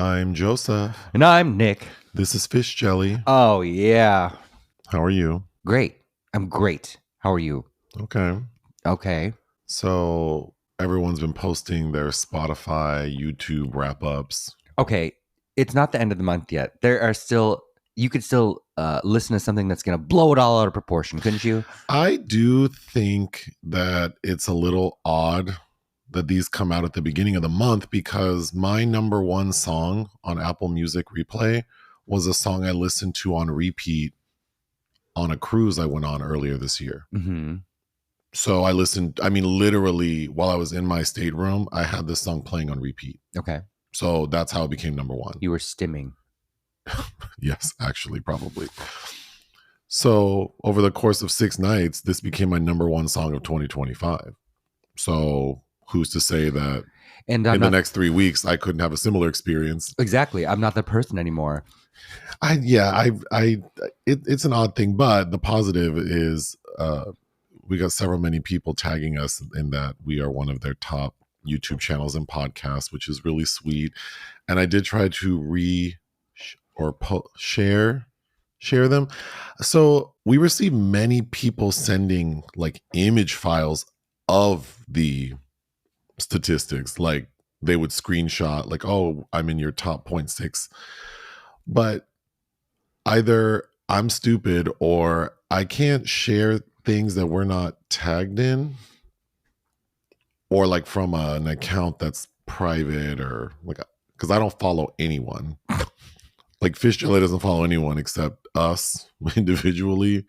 I'm Joseph. And I'm Nick. This is Fish Jelly. Oh, yeah. How are you? Great. I'm great. How are you? Okay. So everyone's been posting their Spotify, YouTube wrap-ups. Okay. It's not the end of the month yet. You could still listen to something that's going to blow it all out of proportion, couldn't you? I do think that it's a little odd that these come out at the beginning of the month because my number one song on Apple Music Replay was a song I listened to on repeat on a cruise I went on earlier this year. Mm-hmm. So I listened, literally while I was in my stateroom, I had this song playing on repeat. Okay. So that's how it became number one. You were stimming. Yes, actually, probably. So over the course of 6 nights, this became my number one song of 2025. So who's to say that in the next 3 weeks, I couldn't have a similar experience? Exactly. I'm not that person anymore. It's an odd thing, but the positive is we got many people tagging us in that we are one of their top YouTube channels and podcasts, which is really sweet. And I did try to share them. So we received many people sending like image files of the statistics, like they would screenshot like, oh, I'm in your top 0.6, but either I'm stupid or I can't share things that we're not tagged in, or like from an account that's private, or like, because I don't follow anyone. Like Fish Jelly doesn't follow anyone except us individually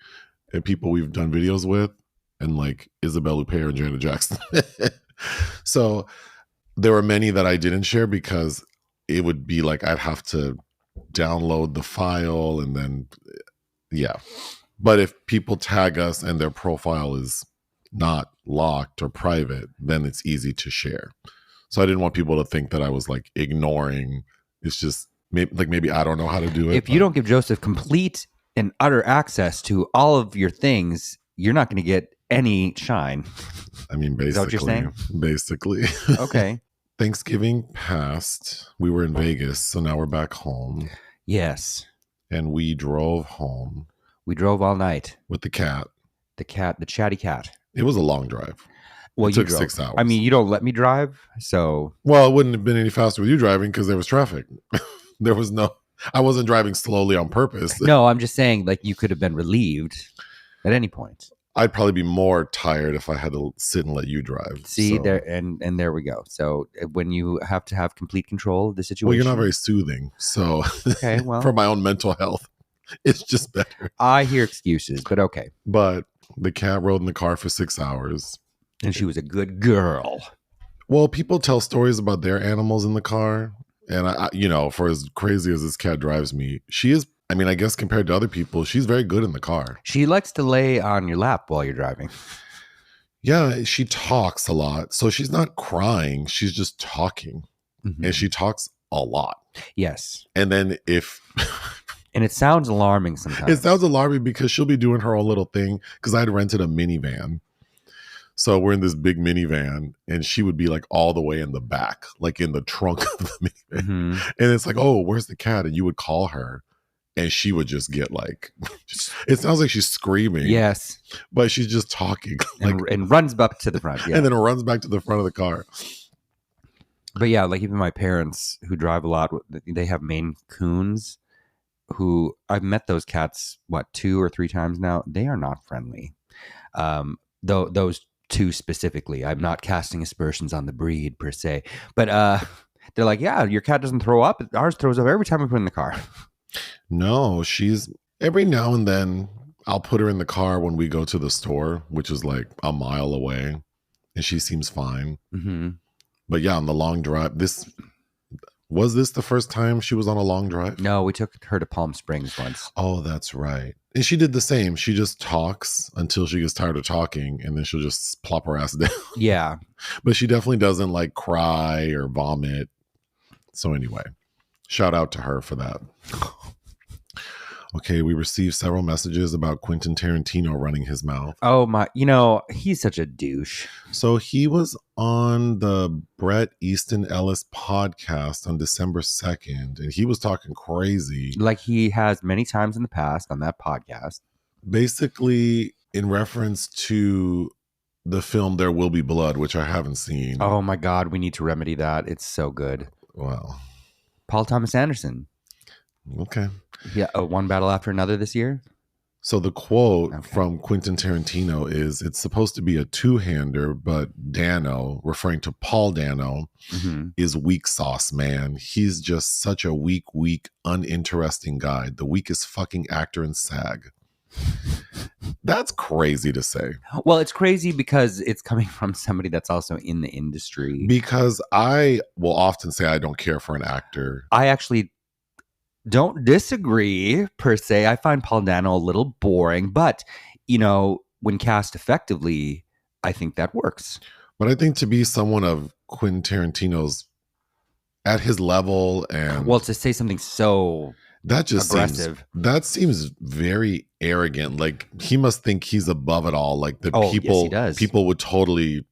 and people we've done videos with, and like Isabelle Huppert and Janet Jackson. So there were many that I didn't share because it would be like I'd have to download the file and then, yeah. But if people tag us and their profile is not locked or private, then it's easy to share. So I didn't want people to think that I was like ignoring. It's just maybe I don't know how to do it. If you don't give Joseph complete and utter access to all of your things, you're not going to get any shine. I mean, basically. Is that what you're saying? Basically. Okay. Thanksgiving passed. We were in Vegas, so now we're back home. Yes. And we drove home. We drove all night. With the cat. The chatty cat. It was a long drive. Well, it took 6 hours. I mean, you don't let me drive, so. Well, it wouldn't have been any faster with you driving because there was traffic. I wasn't driving slowly on purpose. No, I'm just saying, like, you could have been relieved at any point. I'd probably be more tired if I had to sit and let you drive. See, there and there we go. So when you have to have complete control of the situation. Well, you're not very soothing. So okay, well, for my own mental health, it's just better. I hear excuses, but okay. But the cat rode in the car for 6 hours. And she was a good girl. Well, people tell stories about their animals in the car. And, for as crazy as this cat drives me, she is, I guess compared to other people, she's very good in the car. She likes to lay on your lap while you're driving. Yeah, she talks a lot. So she's not crying. She's just talking. Mm-hmm. And she talks a lot. Yes. And then and it sounds alarming sometimes. It sounds alarming because she'll be doing her own little thing. Because I had rented a minivan. So we're in this big minivan, and she would be like all the way in the back, like in the trunk of the minivan. Mm-hmm. And it's like, oh, where's the cat? And you would call her, and she would just get like, it sounds like she's screaming. Yes. But she's just talking. And runs up to the front. Yeah. And then runs back to the front of the car. But yeah, like even my parents who drive a lot, they have Maine Coons who I've met those cats, 2 or 3 times now. They are not friendly. Though those 2 specifically, I'm not casting aspersions on the breed per se, but they're like, yeah, your cat doesn't throw up. Ours throws up every time we put in the car. No, she's every now and then I'll put her in the car when we go to the store, which is like a mile away, and she seems fine. Mm-hmm. But yeah, on the long drive, was this the first time she was on a long drive? No, we took her to Palm Springs once. Oh, that's right. And she did the same. She just talks until she gets tired of talking, and then she'll just plop her ass down. Yeah. But she definitely doesn't like cry or vomit. So anyway, shout out to her for that. Okay, we received several messages about Quentin Tarantino running his mouth. Oh my, he's such a douche. So he was on the Bret Easton Ellis podcast on December 2nd, and he was talking crazy. Like he has many times in the past on that podcast. Basically, in reference to the film There Will Be Blood, which I haven't seen. Oh my God, we need to remedy that. It's so good. Wow. Paul Thomas Anderson. Okay. Yeah, one battle after another this year. So the quote from Quentin Tarantino is, it's supposed to be a two-hander, but Dano, referring to Paul Dano, is weak sauce, man. He's just such a weak, uninteresting guy. The weakest fucking actor in SAG. That's crazy to say. Well, it's crazy because it's coming from somebody that's also in the industry. Because I will often say I don't care for an actor. I actually don't disagree per se. I find Paul Dano a little boring, but when cast effectively, I think that works. But I think to be someone of Quentin Tarantino's at his level, and to say something so that just aggressive, seems very arrogant. Like he must think he's above it all. Like people would totally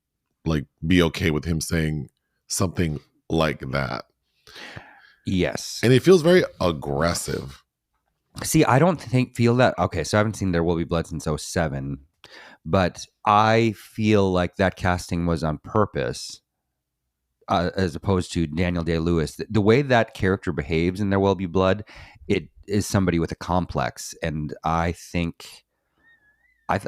like be okay with him saying something like that. Yes. And it feels very aggressive. See, I don't feel that. Okay, so I haven't seen There Will Be Blood since 2007, but I feel like that casting was on purpose as opposed to Daniel Day-Lewis. The way that character behaves in There Will Be Blood, it is somebody with a complex. And I think...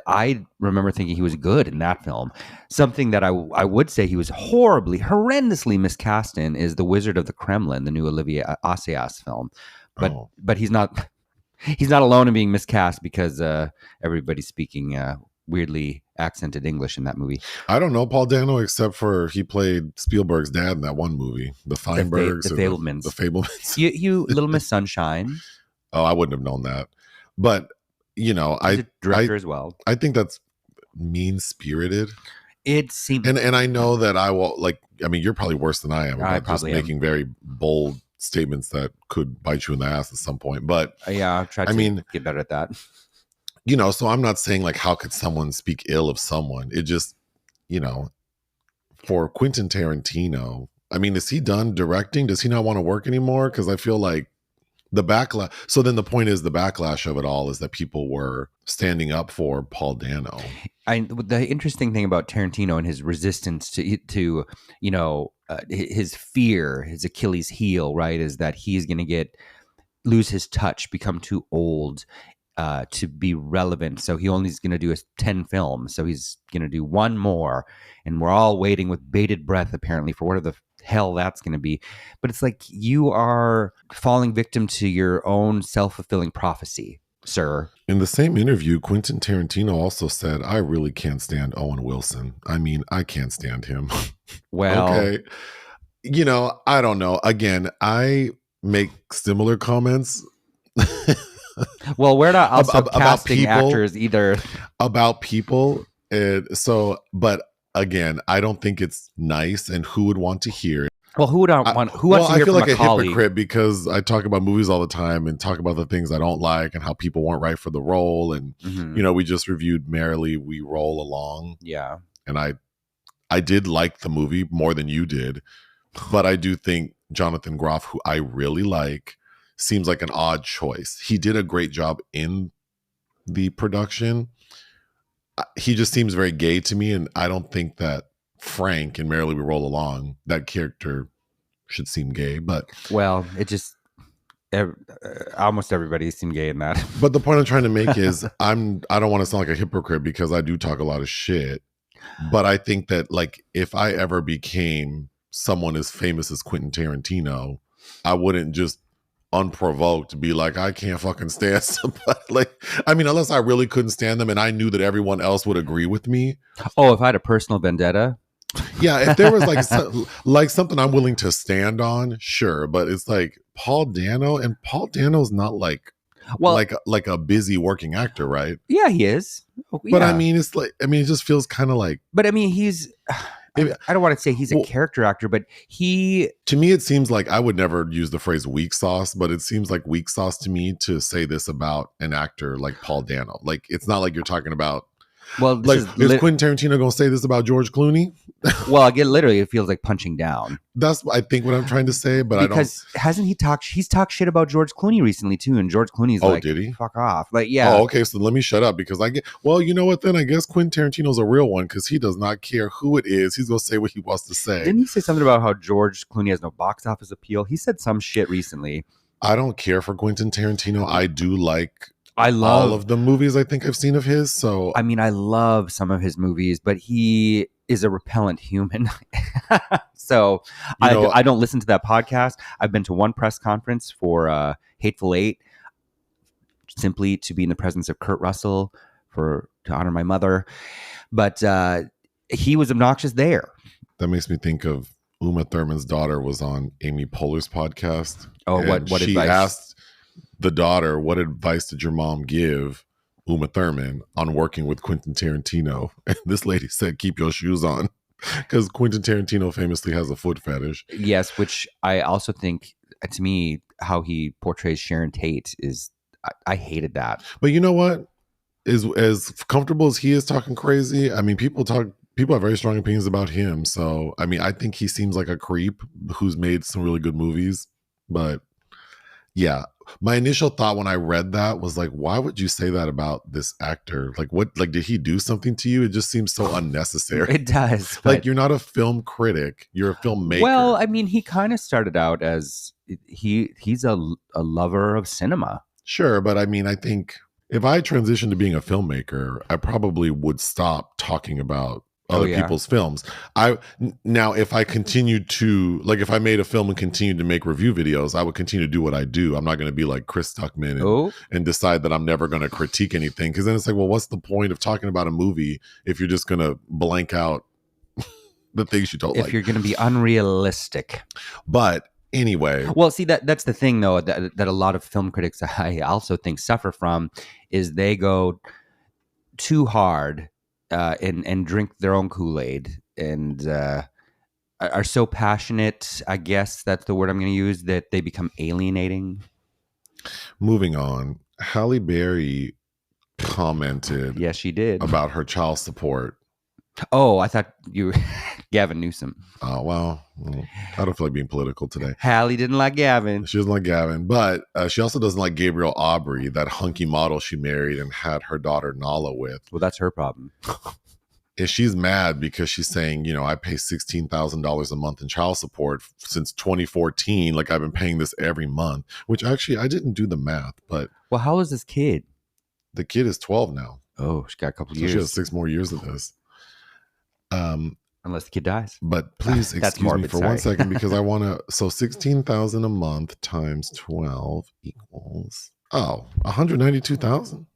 I remember thinking he was good in that film. Something that I would say he was horrendously miscast in is The Wizard of the Kremlin, the new Olivier Assayas film. But he's not alone in being miscast because everybody's speaking weirdly accented English in that movie. I don't know Paul Dano except for he played Spielberg's dad in that one movie, The Feinbergs, the Fablemans. The Fablemans. You Little Miss Sunshine. Oh, I wouldn't have known that, but. Director as well. I think that's mean-spirited. It seems, and I know that I will you're probably worse than I am. I'm just making very bold statements that could bite you in the ass at some point. But yeah, I've tried to get better at that. So I'm not saying like how could someone speak ill of someone? It just, for Quentin Tarantino, is he done directing? Does he not want to work anymore? Because I feel like the backlash. So then the point is the backlash of it all is that people were standing up for Paul Dano. The interesting thing about Tarantino and his resistance to his fear, his Achilles heel, right, is that he's going to lose his touch, become too old to be relevant. So he only is going to do 10 films. So he's going to do one more, and we're all waiting with bated breath, apparently, for whatever the hell that's going to be. But it's like you are falling victim to your own self-fulfilling prophecy, sir. In the same interview, Quentin Tarantino also said, I really can't stand Owen Wilson. I can't stand him. Well, okay. I don't know. Again, I make similar comments. Well, we're not also casting people, actors either. About people. But again, I don't think it's nice, and who would want to hear it? Well, who wants to hear I feel from like a a colleague? Hypocrite because I talk about movies all the time and talk about the things I don't like and how people weren't right for the role. And, we just reviewed Merrily We Roll Along. Yeah. And I did like the movie more than you did. But I do think Jonathan Groff, who I really like, seems like an odd choice. He did a great job in the production. He just seems very gay to me, and I don't think that Frank in Merrily We Roll Along, that character should seem gay. But it just almost everybody seemed gay in that. But the point I'm trying to make is I don't want to sound like a hypocrite because I do talk a lot of shit. But I think that like if I ever became someone as famous as Quentin Tarantino, I wouldn't just unprovoked be like, I can't fucking stand somebody. Unless I really couldn't stand them and I knew that everyone else would agree with me. Oh, if I had a personal vendetta? Yeah, if there was like something I'm willing to stand on, sure. But it's like Paul Dano's not like a busy working actor, right? Yeah, he is. But it's like, it just feels kind of like. But he's. I don't want to say he's a character actor, but to me, it seems like I would never use the phrase weak sauce, but it seems like weak sauce to me to say this about an actor like Paul Dano. Like, it's not like you're talking about. Well, like, is Quentin Tarantino going to say this about George Clooney? Well, literally, it feels like punching down. That's, I think, what I'm trying to say, but because hasn't he talked? He's talked shit about George Clooney recently too, and George Clooney's like, did he? Fuck off. Like, yeah. Oh, okay. So let me shut up because well, you know what? Then I guess Quentin Tarantino's a real one because he does not care who it is. He's going to say what he wants to say. Didn't he say something about how George Clooney has no box office appeal? He said some shit recently. I don't care for Quentin Tarantino. I do like. I love all of the movies I think I've seen of his. So I mean, I love some of his movies, but he is a repellent human. So I don't listen to that podcast. I've been to one press conference for Hateful Eight, simply to be in the presence of Kurt Russell to honor my mother. But he was obnoxious there. That makes me think of Uma Thurman's daughter was on Amy Poehler's podcast. Oh, what she advice? Asked the daughter, what advice did your mom give Uma Thurman on working with Quentin Tarantino? And this lady said, keep your shoes on, because Quentin Tarantino famously has a foot fetish. Yes, which I also think, to me, how he portrays Sharon Tate is, I hated that. But you know what? As comfortable as he is talking crazy, I mean, people have very strong opinions about him. So, I mean, I think he seems like a creep who's made some really good movies. But yeah, my initial thought when I read that was like, why would you say that about this actor? Like, what? Like, did he do something to you? It just seems so unnecessary. It does. Like, you're not a film critic; you're a filmmaker. Well, I mean, he kind of started out as he's a lover of cinema. Sure, but I mean, I think if I transitioned to being a filmmaker, I probably would stop talking about other people's films. Now, if I continued to, like, if I made a film and continued to make review videos, I would continue to do what I do. I'm not going to be like Chris Stuckman and decide that I'm never going to critique anything. Because then it's like, well, what's the point of talking about a movie if you're just going to blank out the things you don't like? If you're going to be unrealistic. But anyway. Well, see, that's the thing, though, that a lot of film critics, I also think, suffer from, is they go too hard and drink their own Kool-Aid and are so passionate, I guess that's the word I'm going to use, that they become alienating. Moving on, Halle Berry commented. Yes, she did. About her child support. Oh, I thought you were Gavin Newsom. Oh, well, I don't feel like being political today. Halle didn't like Gavin. She doesn't like Gavin, but she also doesn't like Gabriel Aubrey, that hunky model she married and had her daughter Nala with. Well, that's her problem. And she's mad because she's saying, I pay $16,000 a month in child support since 2014. Like, I've been paying this every month, which actually I didn't do the math, but. Well, how is this kid? The kid is 12 now. Oh, she got a couple years. She has 6 more years of this. Unless the kid dies. But please excuse me for 1 second, because I want to. So 16,000 a month times 12 equals 192,000.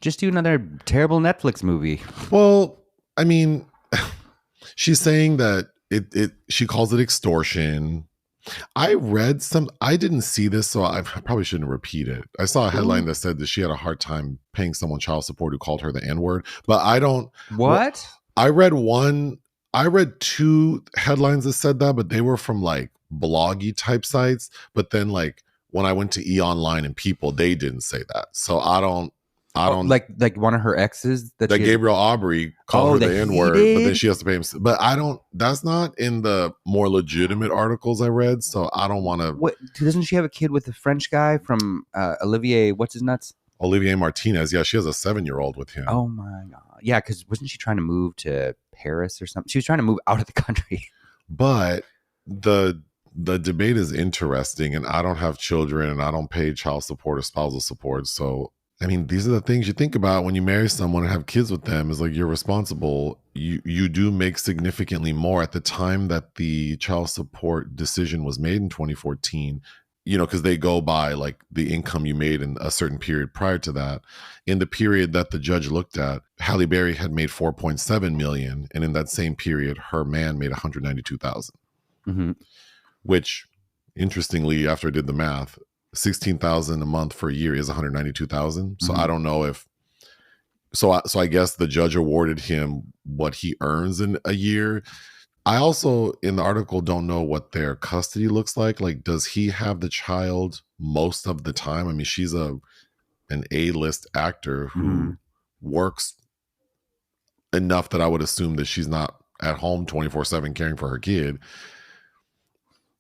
Just do another terrible Netflix movie. Well, I mean, she's saying that she calls it extortion. I didn't see this, so I probably shouldn't repeat it. I saw a headline that said that she had a hard time paying someone child support who called her the N-word, but I don't. What? I read 2 headlines that said that, but they were from like bloggy type sites. But then like when I went to E! Online and People, they didn't say that. So I don't like one of her exes that Gabriel Aubrey called her the N-word, but then she has to pay him. But that's not in the more legitimate articles I read. So I don't want to. What, doesn't she have a kid with the French guy from Olivier? What's his nuts? Olivier Martinez. Yeah, she has a 7-year-old with him. Oh my God. Yeah, because wasn't she trying to move to Paris or something? She was trying to move out of the country. But the debate is interesting, and I don't have children and I don't pay child support or spousal support. So, I mean, these are the things you think about when you marry someone and have kids with them, is like, you're responsible. You do make significantly more at the time that the child support decision was made in 2014. Because they go by like the income you made in a certain period prior to that. In the period that the judge looked at, Halle Berry had made $4.7 million, and in that same period, her man made $192,000. Mm-hmm. Which, interestingly, after I did the math, $16,000 a month for a year is $192,000. So I don't know if. So I guess the judge awarded him what he earns in a year. I also, in the article, don't know what their custody looks like. Like, does he have the child most of the time? I mean, she's an A-list actor who works enough that I would assume that she's not at home 24/7 caring for her kid.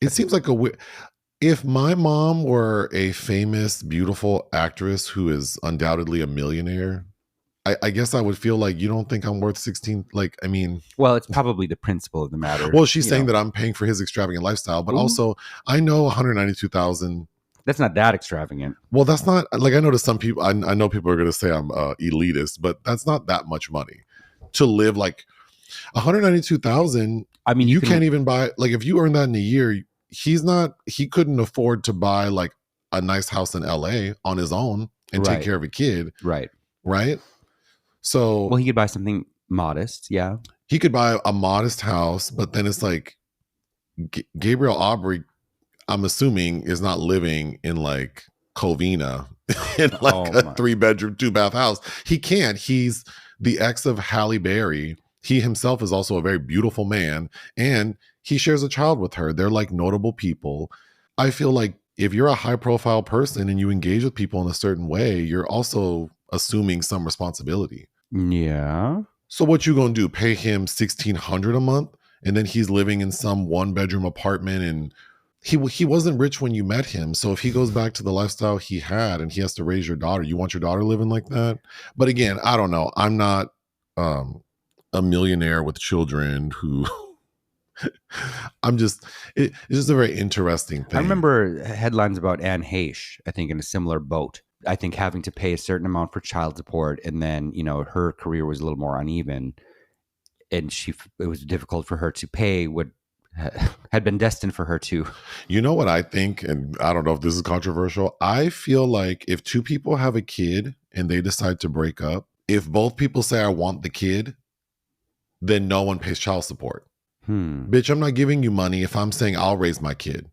It seems like if my mom were a famous, beautiful actress who is undoubtedly a millionaire, I guess I would feel like, you don't think I'm worth 16? Like, I mean, Well, it's probably the principle of the matter. well, she's saying that I'm paying for his extravagant lifestyle, but also I know 192,000. That's not that extravagant. Well, that's not, like, I know to some people, I know people are going to say I'm elitist, but that's not that much money to live. Like 192,000. I mean, you can't even buy, like, if you earn that in a year, he couldn't afford to buy like a nice house in LA on his own and take care of a kid. Right. So, well, he could buy something modest. Yeah. He could buy a modest house, but then it's like Gabriel Aubrey, I'm assuming, is not living in like Covina in like a 3-bedroom, 2-bath house. He can't. He's the ex of Halle Berry. He himself is also a very beautiful man, and he shares a child with her. They're like notable people. I feel like if you're a high profile person and you engage with people in a certain way, you're also assuming some responsibility. Yeah. So what you gonna do? Pay him $1,600 a month, and then he's living in some 1-bedroom apartment, and he wasn't rich when you met him. So if he goes back to the lifestyle he had and he has to raise your daughter, you want your daughter living like that? But again, I don't know. I'm not a millionaire with children who it's just a very interesting thing. I remember headlines about Anne Heche, I think, in a similar boat. I think having to pay a certain amount for child support, and then, her career was a little more uneven, and it was difficult for her to pay what had been destined for her to. You know what I think, and I don't know if this is controversial, I feel like if two people have a kid and they decide to break up, if both people say I want the kid, then no one pays child support. Bitch, I'm not giving you money if I'm saying I'll raise my kid,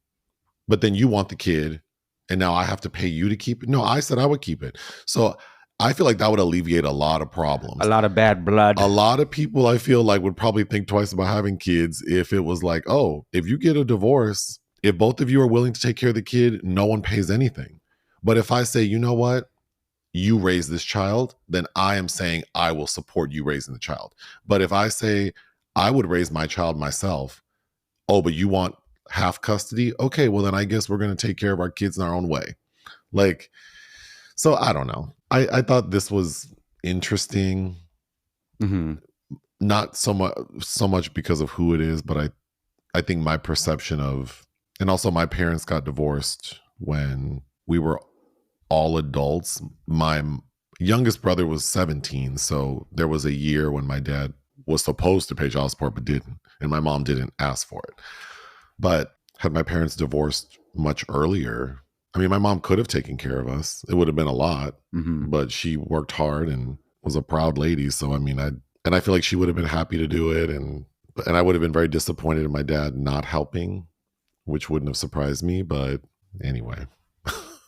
but then you want the kid and now I have to pay you to keep it. No, I said I would keep it. So I feel like that would alleviate a lot of problems. A lot of bad blood. A lot of people, I feel like, would probably think twice about having kids if it was like, oh, if you get a divorce, if both of you are willing to take care of the kid, no one pays anything. But if I say, you know what, you raise this child, then I am saying I will support you raising the child. But if I say I would raise my child myself, oh, but you want half custody? Okay, well, then I guess we're going to take care of our kids in our own way. Like, so I don't know. I thought this was interesting. Not so much because of who it is, but I think my perception of, and also my parents got divorced when we were all adults. My youngest brother was 17, so there was a year when my dad was supposed to pay child support but didn't, and my mom didn't ask for it. But had my parents divorced much earlier, I mean, my mom could have taken care of us. It would have been a lot, but she worked hard and was a proud lady. So, I mean, I feel like she would have been happy to do it. And I would have been very disappointed in my dad not helping, which wouldn't have surprised me. But anyway,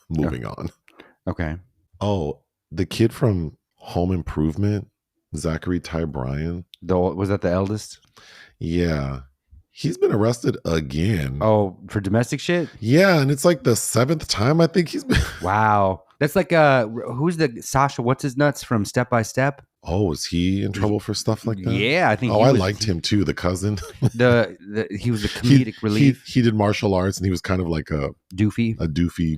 moving on. Okay. Oh, the kid from Home Improvement, Zachary Ty Bryan. Was that the eldest? Yeah. He's been arrested again. Oh, for domestic shit? Yeah, and it's like the 7th time I think he's been. Wow. That's like who's the Sasha what's his nuts from Step by Step? Oh, is he in trouble for stuff like that? Yeah, I think. Oh, I liked him too, the cousin. He was a comedic relief. He did martial arts, and he was kind of like a doofy.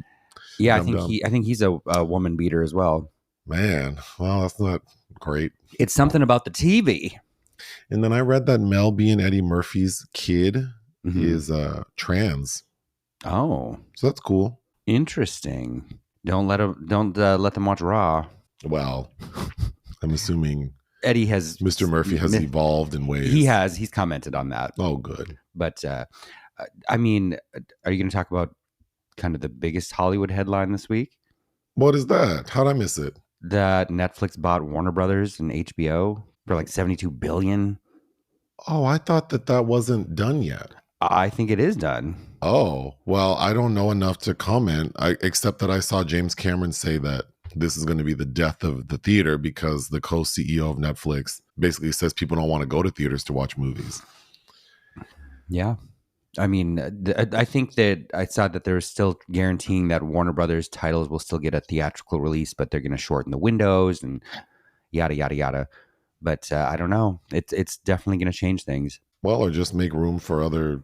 Yeah, I think he's a woman beater as well. Man, well, that's not great. It's something about the TV. And then I read that Mel B and Eddie Murphy's kid is trans. Oh, so that's cool. Interesting. Don't let them watch Raw. Well, I'm assuming Mr. Murphy has evolved in ways. He's commented on that. Oh, good. But I mean, are you going to talk about kind of the biggest Hollywood headline this week? What is that? How'd I miss it? That Netflix bought Warner Brothers and HBO for like $72 billion. Oh, I thought that wasn't done yet. I think it is done. Oh, well, I don't know enough to comment, except that I saw James Cameron say that this is going to be the death of the theater because the co-CEO of Netflix basically says people don't want to go to theaters to watch movies. Yeah. I mean, I think that I saw that they're still guaranteeing that Warner Brothers titles will still get a theatrical release, but they're going to shorten the windows and yada yada yada. But I don't know. It's definitely going to change things. Well, or just make room for other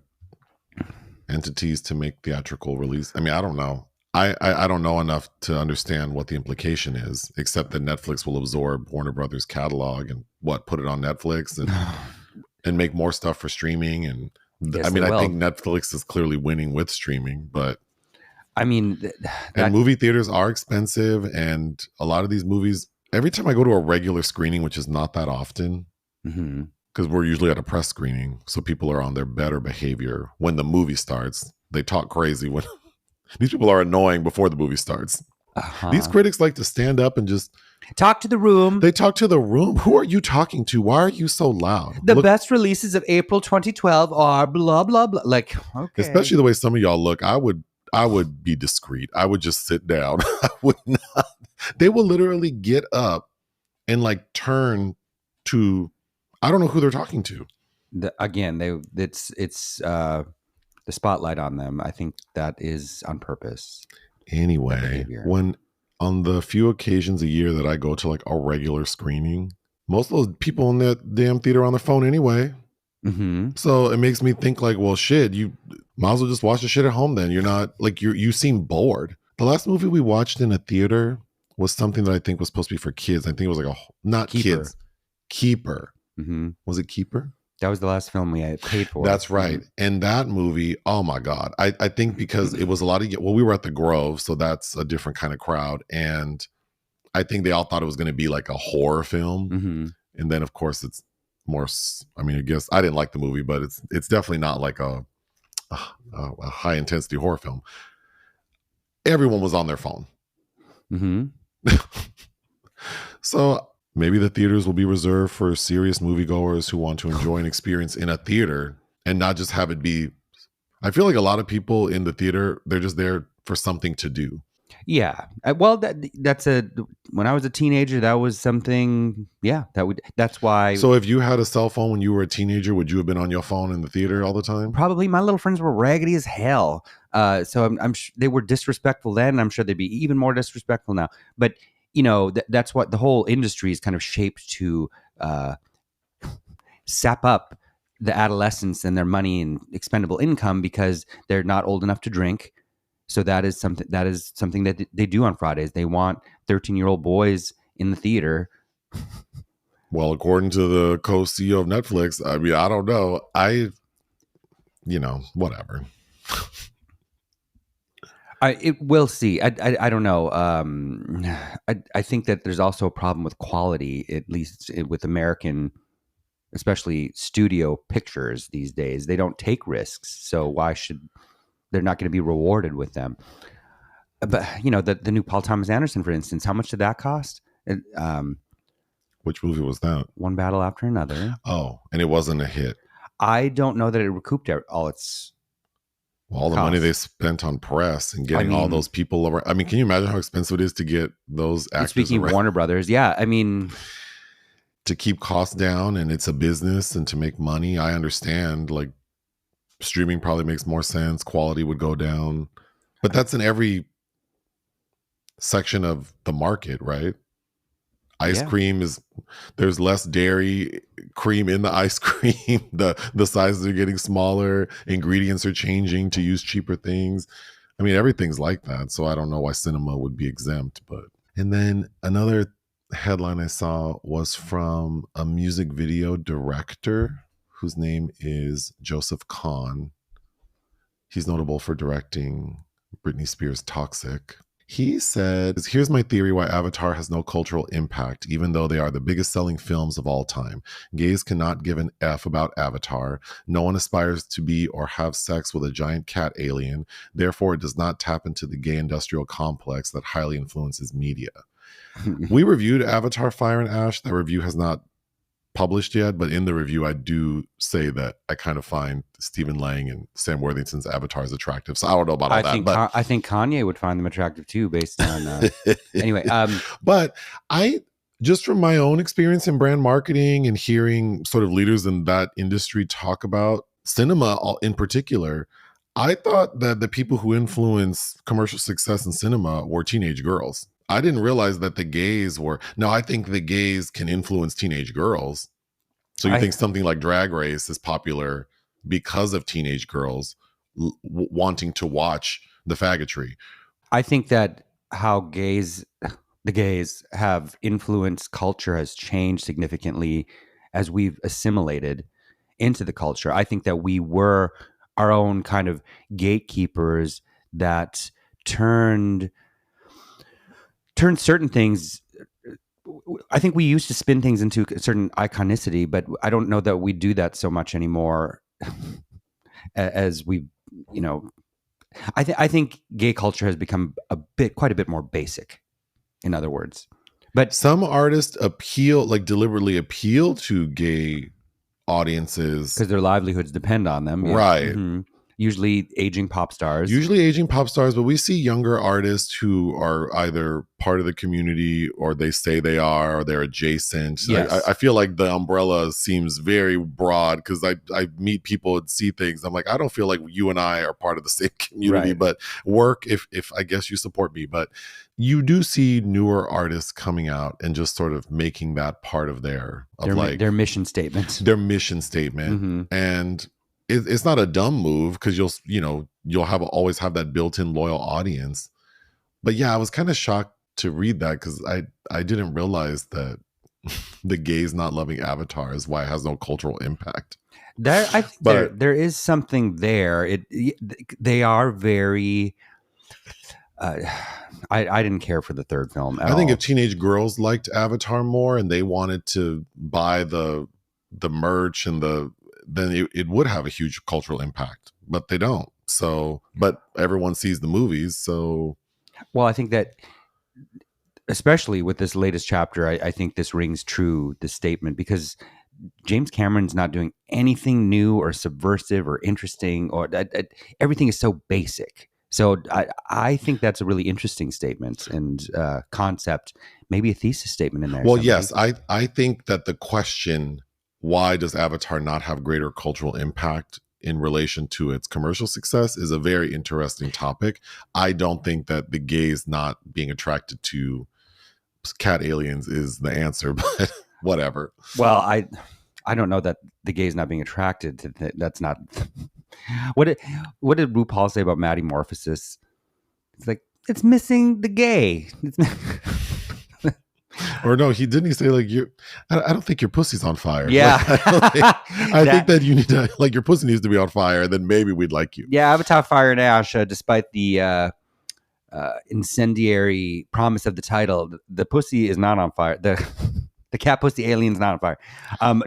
entities to make theatrical release. I mean, I don't know. I don't know enough to understand what the implication is, except that Netflix will absorb Warner Brothers catalog and put it on Netflix and make more stuff for streaming. And Yes, I mean, they I will. think Netflix is clearly winning with streaming, but I mean, and movie theaters are expensive, and a lot of these movies. Every time I go to a regular screening, which is not that often, mm-hmm. because we're usually at a press screening, so people are on their better behavior when the movie starts. They talk crazy when these people are annoying before the movie starts. These critics like to stand up and just talk to the room. They talk to the room. Who are you talking to? Why are you so loud? The best releases of April 2012 are blah blah blah. Like, okay, especially the way some of y'all look. I would be discreet. I would just sit down. I would not. They will literally get up and like turn to. I don't know who they're talking to. It's the spotlight on them. I think that is on purpose. Anyway, when on the few occasions a year that I go to like a regular screening, most of those people in that damn theater are on their phone anyway. Mm-hmm. So it makes me think like, well, shit, you might as well just watch the shit at home then. You're not like you seem bored. The last movie we watched in a theater was something that I think was supposed to be for kids. I think it was like not Keeper. Kids. Keeper. Mm-hmm. Was it Keeper? That was the last film we had paid for. That's right. And that movie, oh my God. I think because it was a lot of, we were at the Grove, so that's a different kind of crowd. And I think they all thought it was going to be like a horror film. Mm-hmm. And then of course it's more, I mean, I guess I didn't like the movie, but it's definitely not like a high intensity horror film. Everyone was on their phone. Mm-hmm. So maybe the theaters will be reserved for serious moviegoers who want to enjoy an experience in a theater and not just have it be. I feel like a lot of people in the theater, they're just there for something to do. Yeah. Well, when I was a teenager, that was something. Yeah, that's why. So if you had a cell phone when you were a teenager, would you have been on your phone in the theater all the time? Probably. My little friends were raggedy as hell. So I'm sure they were disrespectful then. I'm sure they'd be even more disrespectful now. But you know, that's what the whole industry is kind of shaped to sap up the adolescents and their money and expendable income because they're not old enough to drink. So that is something that they do on Fridays. They want 13-year-old boys in the theater. Well, according to the co-CEO of Netflix, I mean, I don't know. Whatever. We'll see. I don't know. I think that there's also a problem with quality, at least with American, especially studio pictures these days. They don't take risks, so why should they're not going to be rewarded with them? But you know, the new Paul Thomas Anderson, for instance, how much did that cost? Which movie was that? One Battle After Another. Oh, and it wasn't a hit. I don't know that it recouped all its. All the money they spent on press and getting all those people around. I mean, can you imagine how expensive it is to get those actors? Speaking of Warner Brothers, yeah. I mean, to keep costs down, and it's a business, and to make money, I understand. Like, streaming probably makes more sense. Quality would go down, but that's in every section of the market, right? Ice cream there's less dairy cream in the ice cream. The sizes are getting smaller. Ingredients are changing to use cheaper things. I mean, everything's like that. So I don't know why cinema would be exempt. And then another headline I saw was from a music video director whose name is Joseph Kahn. He's notable for directing Britney Spears' Toxic. He said, here's my theory why Avatar has no cultural impact, even though they are the biggest selling films of all time. Gays cannot give an F about Avatar. No one aspires to be or have sex with a giant cat alien. Therefore, it does not tap into the gay industrial complex that highly influences media. We reviewed Avatar Fire and Ash. That review has not published yet, but in the review I do say that I kind of find Stephen Lang and Sam Worthington's avatars attractive. So I don't know about all that, but I think Kanye would find them attractive too, based on anyway. But I just from my own experience in brand marketing and hearing sort of leaders in that industry talk about cinema in particular, I thought that the people who influence commercial success in cinema were teenage girls. I didn't realize that the gays were. Now, I think the gays can influence teenage girls. So you think something like Drag Race is popular because of teenage girls wanting to watch the faggotry? I think that how the gays have influenced culture has changed significantly as we've assimilated into the culture. I think that we were our own kind of gatekeepers that turned certain things. I think we used to spin things into a certain iconicity, but I don't know that we do that so much anymore as we, you know, I think gay culture has become quite a bit more basic, in other words. But some artists deliberately appeal to gay audiences because their livelihoods depend on them. Yeah. Right. Mm-hmm. Usually aging pop stars, but we see younger artists who are either part of the community or they say they are, or they're adjacent. Yes. I feel like the umbrella seems very broad because I meet people and see things. I'm like, I don't feel like you and I are part of the same community, right. But work if I guess you support me. But you do see newer artists coming out and just sort of making that part of their mission statement. Mm-hmm. And it's not a dumb move because you'll always have that built-in loyal audience. But yeah, I was kind of shocked to read that because I didn't realize that the gays not loving Avatar is why it has no cultural impact. I think there is something there. They are very. I didn't care for the third film at all. I think if teenage girls liked Avatar more and they wanted to buy the merch and then it would have a huge cultural impact, but they don't. So, but everyone sees the movies. So, well, I think that especially with this latest chapter, I think this rings true, this statement, because James Cameron's not doing anything new or subversive or interesting, or everything is so basic. So I think that's a really interesting statement and concept, maybe a thesis statement in there. Well, yes, I think that the question, why does Avatar not have greater cultural impact in relation to its commercial success, is a very interesting topic. I don't think that the gays not being attracted to cat aliens is the answer, but whatever. Well, I don't know that the gays not being attracted to that's not. What did RuPaul say about Maddie Morphosis? It's like, it's missing the gay. Or no, he say like, I don't think your pussy's on fire. Yeah. I think that you need to, like, your pussy needs to be on fire, then maybe we'd like you. Yeah, Avatar Fire and Ash, despite the incendiary promise of the title, the pussy is not on fire. The cat pussy alien's not on fire.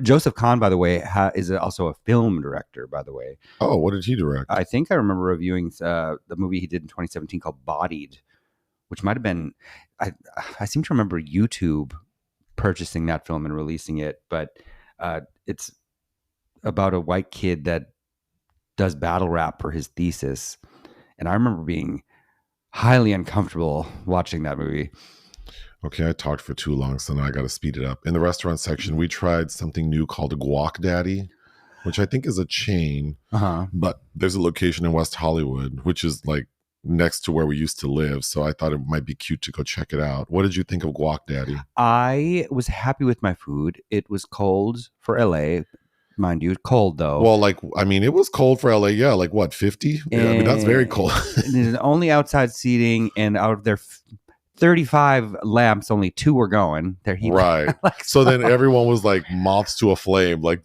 Joseph Kahn, by the way, is also a film director, by the way. Oh, what did he direct? I think I remember reviewing the movie he did in 2017 called Bodied, which might have been, I seem to remember YouTube purchasing that film and releasing it, but it's about a white kid that does battle rap for his thesis. And I remember being highly uncomfortable watching that movie. Okay, I talked for too long, so now I got to speed it up. In the restaurant section, we tried something new called a Guac Daddy, which I think is a chain, but there's a location in West Hollywood, which is like next to where we used to live. So I thought it might be cute to go check it out. What did you think of Guac Daddy? I was happy with my food. It was cold for LA, mind you. Cold though. Well, it was cold for LA. Yeah, like what, 50? Yeah, that's very cold. There's only outside seating, and out of their 35 lamps, only 2 were going. They're heat. Right. So then everyone was like moths to a flame. Like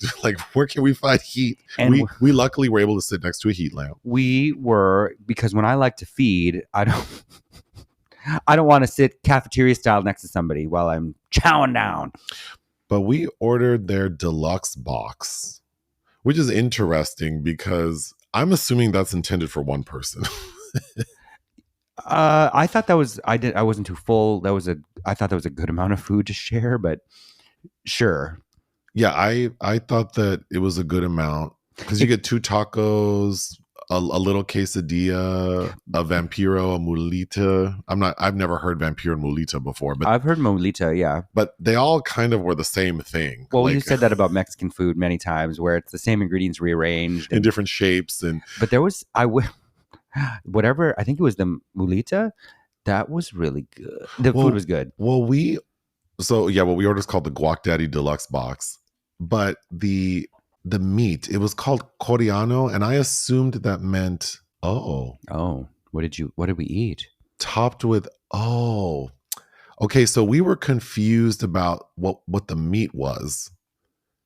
where can we find heat? And we luckily were able to sit next to a heat lamp. We were, because when I like to feed, I don't want to sit cafeteria style next to somebody while I'm chowing down. But we ordered their deluxe box, which is interesting because I'm assuming that's intended for one person. I thought I wasn't too full. I thought that was a good amount of food to share, but sure. Yeah, I thought that it was a good amount because you get 2 tacos, a little quesadilla, a vampiro, a mulita. I've never heard vampiro and mulita before, but I've heard molita, yeah. but they all kind of were the same thing. Well, like, you said that about Mexican food many times, where it's the same ingredients rearranged. in different shapes. But there was, whatever, I think it was the mulita, that was really good. The food was good. Well, what we ordered is called the Guac Daddy Deluxe Box. But the meat, it was called coriano, and I assumed that meant What did we eat? topped with okay, so we were confused about what the meat was.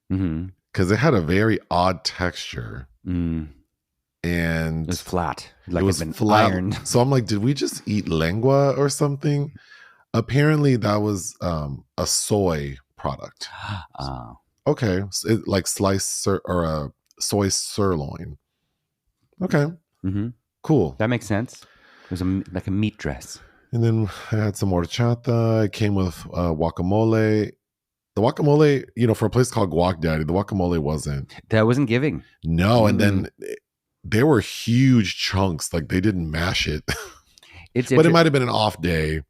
Because it had a very odd texture. And it was flat. Like it was flat. Ironed. So I'm like, did we just eat lengua or something? Apparently that was a soy product. Okay, so like sliced or a soy sirloin. Okay, cool. That makes sense. It was like a meat dress. And then I had some horchata. It came with guacamole. The guacamole, for a place called Guac Daddy, the guacamole wasn't. That wasn't giving. No, and then there were huge chunks. Like they didn't mash it. But it might have been an off day.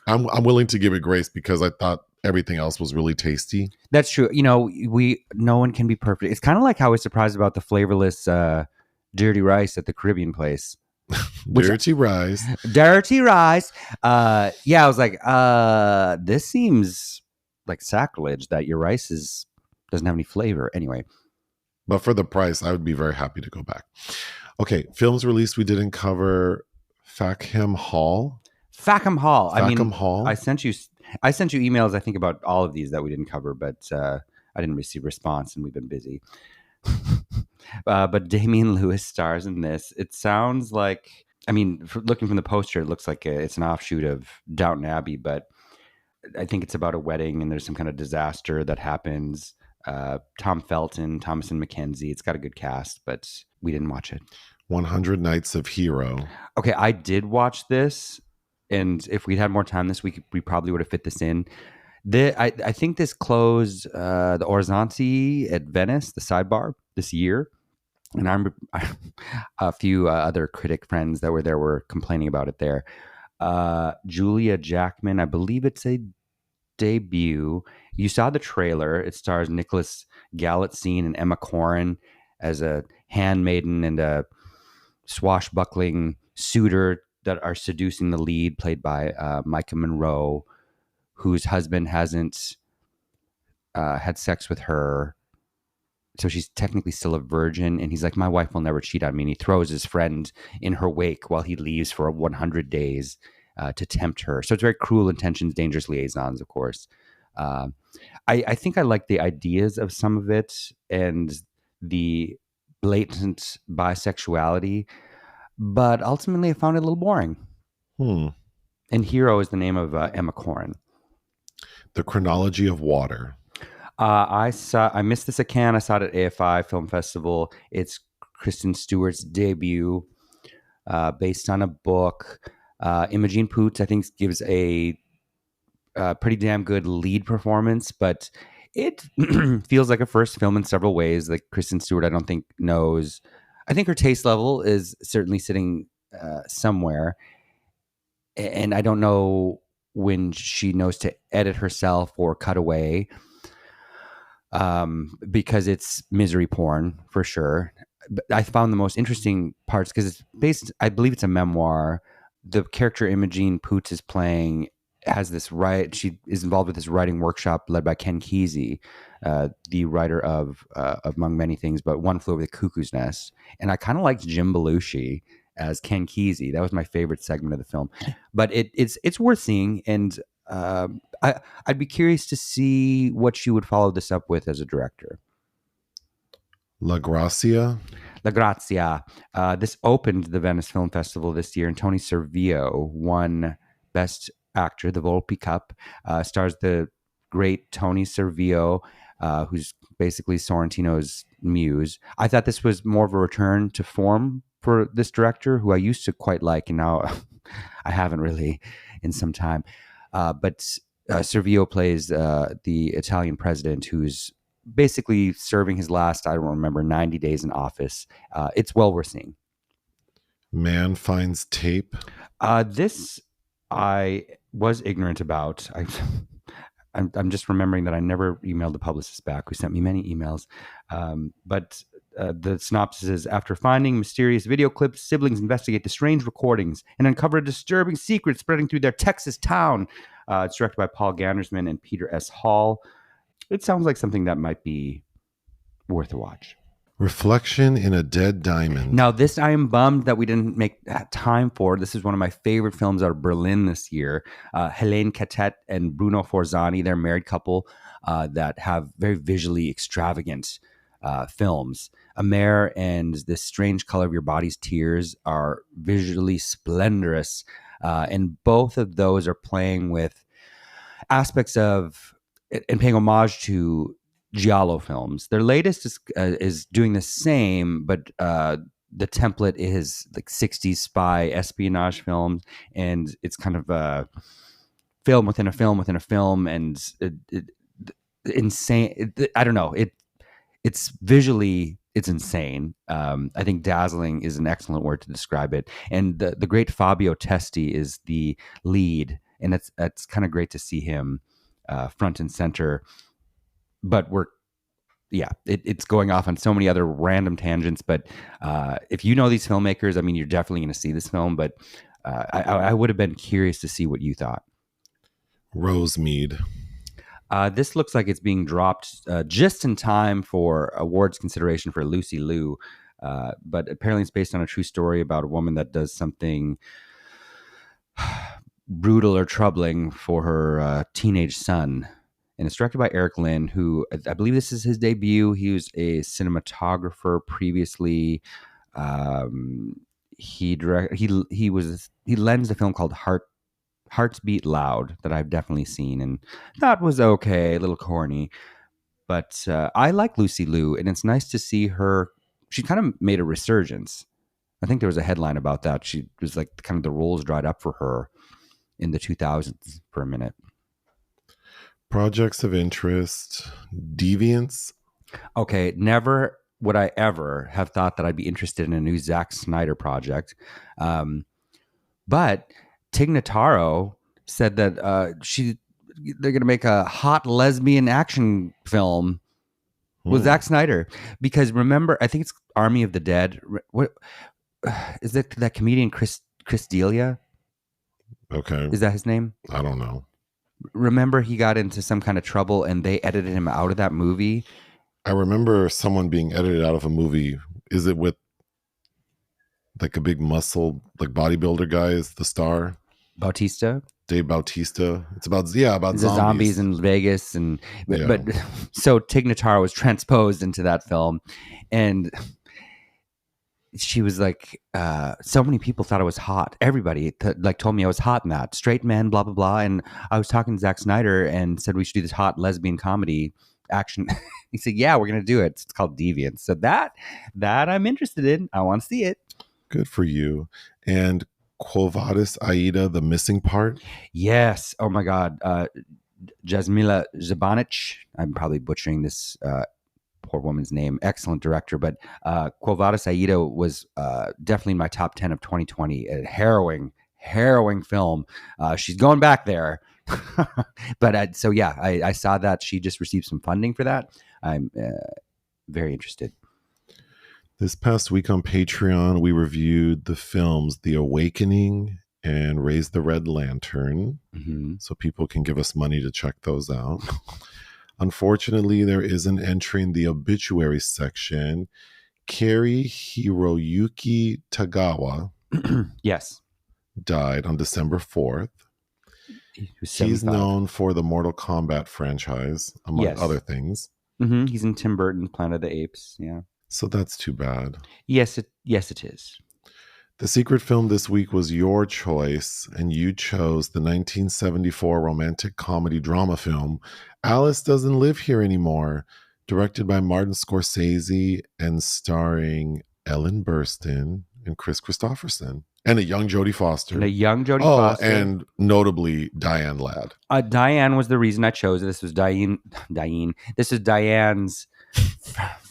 I'm willing to give it grace because I thought everything else was really tasty. That's true. No one can be perfect. It's kind of like how I was surprised about the flavorless dirty rice at the Caribbean place. Dirty rice. I was like, this seems like sacrilege that your rice doesn't have any flavor. Anyway. But for the price, I would be very happy to go back. Okay, films released we didn't cover. Fackham Hall. Hall. I sent you emails, I think, about all of these that we didn't cover, but I didn't receive response, and we've been busy. But Damian Lewis stars in this. It sounds like, looking from the poster, it looks like it's an offshoot of Downton Abbey, but I think it's about a wedding, and there's some kind of disaster that happens. Tom Felton, Thomasin McKenzie. It's got a good cast, but we didn't watch it. 100 Nights of Hero. Okay, I did watch this. And if we'd had more time this week, we probably would have fit this in. I think this closed the Orizzonte at Venice, the sidebar, this year. And I remember a few other critic friends that were there were complaining about it there. Julia Jackman, I believe it's a debut. You saw the trailer. It stars Nicholas Galitzine and Emma Corrin as a handmaiden and a swashbuckling suitor that are seducing the lead, played by Micah Monroe, whose husband hasn't had sex with her. So she's technically still a virgin. And he's like, my wife will never cheat on me. And he throws his friend in her wake while he leaves for 100 days to tempt her. So it's very Cruel Intentions, Dangerous Liaisons, of course. I think I like the ideas of some of it and the blatant bisexuality, but ultimately I found it a little boring. And Hero is the name of Emma Corrin. The Chronology of Water. I missed this at Cannes. I saw it at AFI Film Festival. It's Kristen Stewart's debut, based on a book. Imogen Poots, I think, gives a pretty damn good lead performance, but it feels like a first film in several ways. Like Kristen Stewart, I don't think knows. I think her taste level is certainly sitting somewhere, and I don't know when she knows to edit herself or cut away, because it's misery porn for sure. But I found the most interesting parts because it's based, I believe it's a memoir. The character Imogen Poots is playing she is involved with this writing workshop led by Ken Kesey, the writer of among many things, but One Flew Over the Cuckoo's Nest. And I kind of liked Jim Belushi as Ken Kesey. That was my favorite segment of the film. But it's worth seeing, and I'd be curious to see what she would follow this up with as a director. La Grazia. This opened the Venice Film Festival this year, and Tony Servillo won Best Actor, the Volpi Cup. Stars the great Tony Servillo, who's basically Sorrentino's muse. I thought this was more of a return to form for this director, who I used to quite like, and now I haven't really in some time. But Servillo plays the Italian president who's basically serving his last, I don't remember, 90 days in office. It's well worth seeing. Man finds tape. This I was ignorant about. I'm just remembering that I never emailed the publicist back, who sent me many emails. But the synopsis is: after finding mysterious video clips, siblings investigate the strange recordings and uncover a disturbing secret spreading through their Texas town. It's directed by Paul Gandersman and Peter S. Hall. It sounds like something that might be worth a watch. Reflection in a Dead Diamond. Now, this I am bummed that we didn't make time for. This is one of my favorite films out of Berlin this year. Helene Katet and Bruno Forzani, they're a married couple that have very visually extravagant films. A Mare and This Strange Color of Your Body's Tears are visually splendorous. And both of those are playing with aspects of and paying homage to giallo films. Their latest is doing the same, but the template is like 60s spy espionage films, and it's kind of a film within a film within a film, and insane. I don't know. It's visually, it's insane. I think dazzling is an excellent word to describe it. And the great Fabio Testi is the lead, and it's kind of great to see him front and center. But it's going off on so many other random tangents. But if you know these filmmakers, I mean, you're definitely going to see this film. But I would have been curious to see what you thought. Rosemead. This looks like it's being dropped just in time for awards consideration for Lucy Liu. But apparently it's based on a true story about a woman that does something brutal or troubling for her teenage son. And it's directed by Eric Lin, who I believe this is his debut. He was a cinematographer previously. He lends a film called Hearts Beat Loud that I've definitely seen and thought was okay, a little corny. But I like Lucy Liu, and it's nice to see her. She kind of made a resurgence. I think there was a headline about that. She was like kind of the roles dried up for her in the 2000s for a minute. Projects of interest, Deviants. Okay, never would I ever have thought that I'd be interested in a new Zack Snyder project. But Tig Notaro said that they're going to make a hot lesbian action film with Zack Snyder. Because remember, I think it's Army of the Dead. What is it? That comedian Chris D'Elia? Okay. Is that his name? I don't know. Remember, he got into some kind of trouble and they edited him out of that movie. I remember someone being edited out of a movie. Is it with like a big muscle, like bodybuilder guy is the star? Bautista? Dave Bautista. It's about zombies in Vegas. But so Tig Notaro was transposed into that film. And she was like, so many people thought I was hot. Everybody told me I was hot in that. Straight man, blah, blah, blah. And I was talking to Zack Snyder and said we should do this hot lesbian comedy action. He said, yeah, we're going to do it. It's called Deviants. So that I'm interested in. I want to see it. Good for you. And Quo Vadis Aida, The Missing Part? Yes. Oh, my God. Jasmila Zabanic. I'm probably butchering this poor woman's name. Excellent director. But Quo Vadis Aida was definitely in my top 10 of 2020. A harrowing film. She's going back there. But I saw that she just received some funding for that. I'm very interested. This past week on Patreon, we reviewed the films The Awakening and Raise the Red Lantern. Mm-hmm. So people can give us money to check those out. Unfortunately, there is an entry in the obituary section. Cary-Hiroyuki Tagawa yes, died on December 4th. He's known for the Mortal Kombat franchise, among other things. Mm-hmm. He's in Tim Burton's Planet of the Apes. Yeah. So that's too bad. Yes, it is. The secret film this week was your choice, and you chose the 1974 romantic comedy drama film, Alice Doesn't Live Here Anymore, directed by Martin Scorsese and starring Ellen Burstyn and Kris Kristofferson. And a young Jodie Foster. And notably Diane Ladd. Diane was the reason I chose it. This was Diane. This is Diane's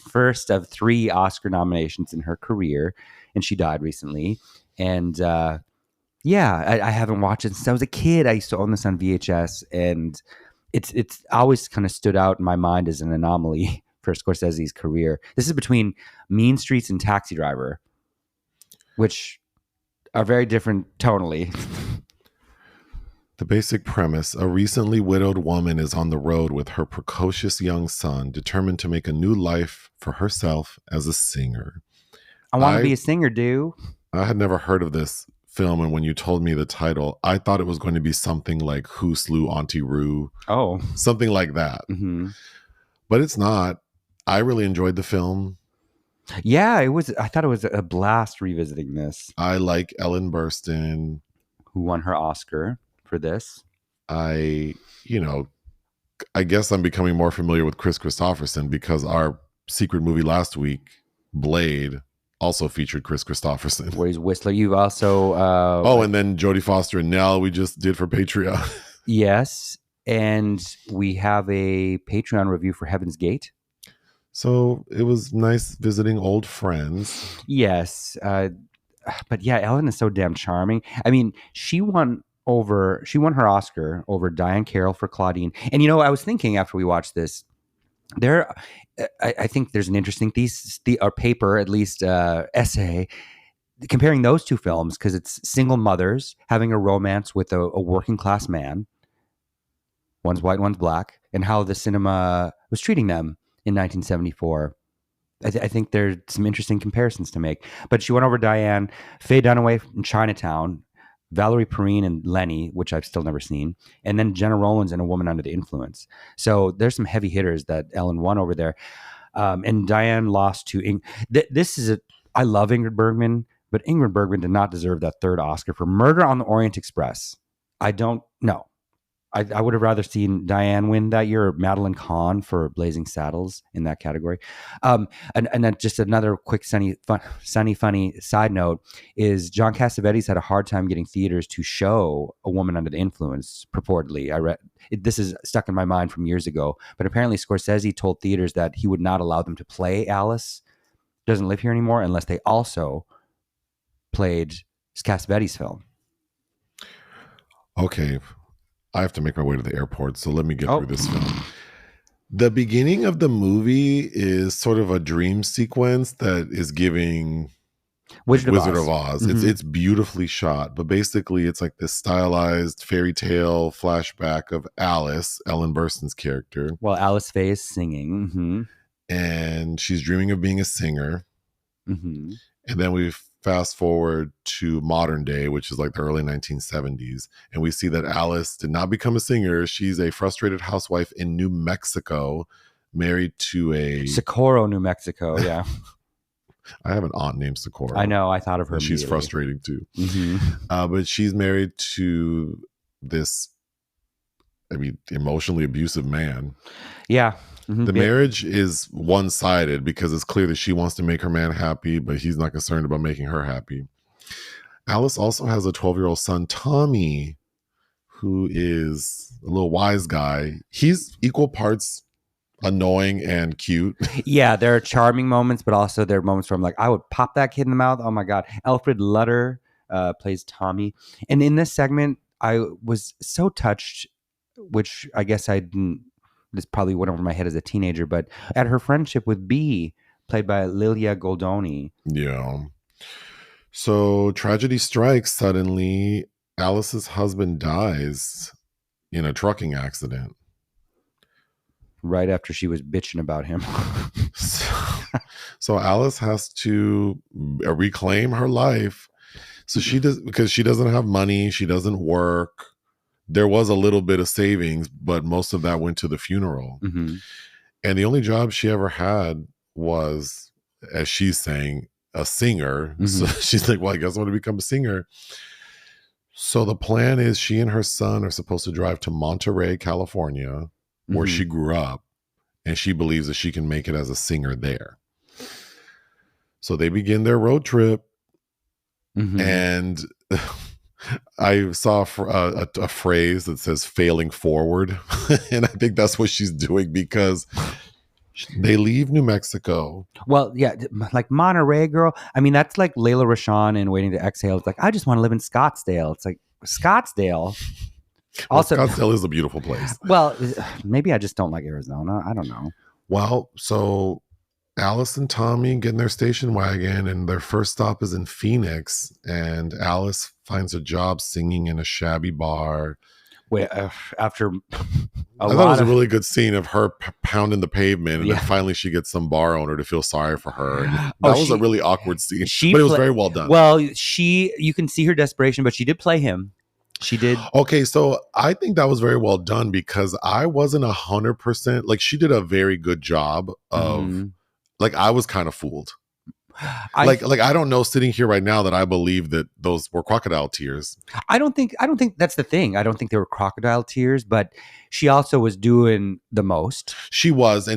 first of 3 Oscar nominations in her career, and she died recently. And I haven't watched it since I was a kid. I used to own this on VHS, and it's always kind of stood out in my mind as an anomaly for Scorsese's career. This is between Mean Streets and Taxi Driver, which are very different tonally. The basic premise: a recently widowed woman is on the road with her precocious young son, determined to make a new life for herself as a singer. I want to be a singer, dude. I had never heard of this film, and when you told me the title, I thought it was going to be something like Who Slew Auntie Roo? Oh. Something like that. Mm-hmm. But it's not. I really enjoyed the film. Yeah, it was. I thought it was a blast revisiting this. I like Ellen Burstyn, who won her Oscar for this. I guess I'm becoming more familiar with Kris Kristofferson because our secret movie last week, Blade, also featured Kris Kristofferson. Where he's Whistler. You've also... and then Jodie Foster and Nell we just did for Patreon. Yes, and we have a Patreon review for Heaven's Gate. So it was nice visiting old friends. Yes, but yeah, Ellen is so damn charming. I mean, she won her Oscar over Diane Carroll for Claudine. And I was thinking after we watched this, I think there's an interesting thesis, or paper, at least essay, comparing those two films, because it's single mothers having a romance with a working class man. One's white, one's black, and how the cinema was treating them in 1974. I think there's some interesting comparisons to make. But she went over Diane, Faye Dunaway in Chinatown, Valerie Perrine and Lenny, which I've still never seen, and then Jenna Rollins in A Woman Under the Influence. So there's some heavy hitters that Ellen won over there. And Diane lost to... I love Ingrid Bergman, but Ingrid Bergman did not deserve that third Oscar for Murder on the Orient Express. I don't know. I would have rather seen Diane win that year, or Madeline Kahn for Blazing Saddles in that category. And then just another quick funny side note is John Cassavetes had a hard time getting theaters to show A Woman Under the Influence, purportedly. I read this is stuck in my mind from years ago, but apparently Scorsese told theaters that he would not allow them to play Alice Doesn't Live Here Anymore unless they also played Cassavetes' film. Okay. I have to make my way to the airport, so let me get through this film. The beginning of the movie is sort of a dream sequence that is giving Wizard of Oz. Mm-hmm. It's beautifully shot, but basically it's like this stylized fairy tale flashback of Alice, Ellen Burstyn's character. Well, Alice Faye is singing. Mm-hmm. And she's dreaming of being a singer. Mm-hmm. And then we fast forward to modern day, which is like the early 1970s. And we see that Alice did not become a singer. She's a frustrated housewife in New Mexico, married to a... Socorro, New Mexico, yeah. I have an aunt named Socorro. I know, I thought of her. She's frustrating too. Mm-hmm. But she's married to this, emotionally abusive man. Yeah. Mm-hmm. The marriage is one-sided because it's clear that she wants to make her man happy, but he's not concerned about making her happy. Alice also has a 12-year-old son, Tommy, who is a little wise guy. He's equal parts annoying and cute. Yeah, there are charming moments, but also there are moments where I'm like, I would pop that kid in the mouth. Oh my God. Alfred Lutter plays Tommy. And in this segment, I was so touched, which I guess I didn't... This probably went over my head as a teenager, but at her friendship with B, played by Lelia Goldoni. Yeah. So tragedy strikes suddenly. Alice's husband dies in a trucking accident. Right after she was bitching about him. So Alice has to reclaim her life. So she does, because she doesn't have money. She doesn't work. There was a little bit of savings, but most of that went to the funeral. Mm-hmm. And the only job she ever had was, as she's saying, a singer. Mm-hmm. So she's like, well, I guess I want to become a singer. So the plan is she and her son are supposed to drive to Monterey, California, where she grew up. And she believes that she can make it as a singer there. So they begin their road trip. Mm-hmm. And... I saw a phrase that says failing forward. And I think that's what she's doing, because They leave New Mexico. Well, yeah, like Monterey Girl. I mean, that's like Layla Rashawn in Waiting to Exhale. It's like, I just want to live in Scottsdale. It's like, Scottsdale. Well, Also, Scottsdale is a beautiful place. well, maybe I just don't like Arizona. I don't know. Well, so Alice and Tommy get in their station wagon, and their first stop is in Phoenix. And Alice finds a job singing in a shabby bar. Wait, after I thought it was a really good scene of her pounding the pavement, and Yeah. then finally she gets some bar owner to feel sorry for her. And that was a really awkward scene, but it was very well done. Well, you can see her desperation, but she did play him. She did. Okay, so I think that was very well done because I wasn't 100%. Like, she did a very good job of. Like, I was kind of fooled. Like I don't know sitting here right now that I believe that those were crocodile tears. I don't think that's the thing. I don't think they were crocodile tears, but she also was doing the most. She was,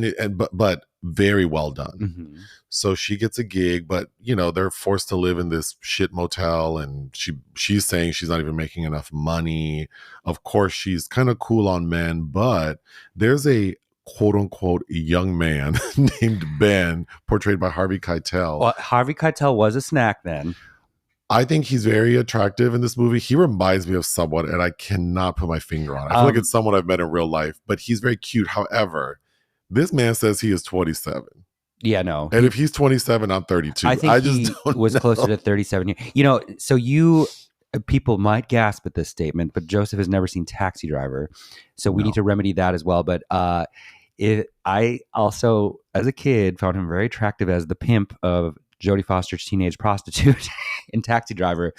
but very well done. So she gets a gig, but you know, they're forced to live in this shit motel, and she's saying she's not even making enough money. Of course, she's kind of cool on men, but there's a quote unquote young man named Ben, portrayed by Harvey Keitel. Well, Harvey Keitel was a snack then. I think he's very attractive in this movie. He reminds me of someone, and I cannot put my finger on it. I feel like it's someone I've met in real life, but he's very cute. However, this man says he is 27. Yeah, no. And if he's 27, I'm 32. I think he was closer to 37 years. You know, so people might gasp at this statement, but Joseph has never seen Taxi Driver, so we need to remedy that as well. But I also, as a kid, found him very attractive as the pimp of Jodie Foster's teenage prostitute in Taxi Driver.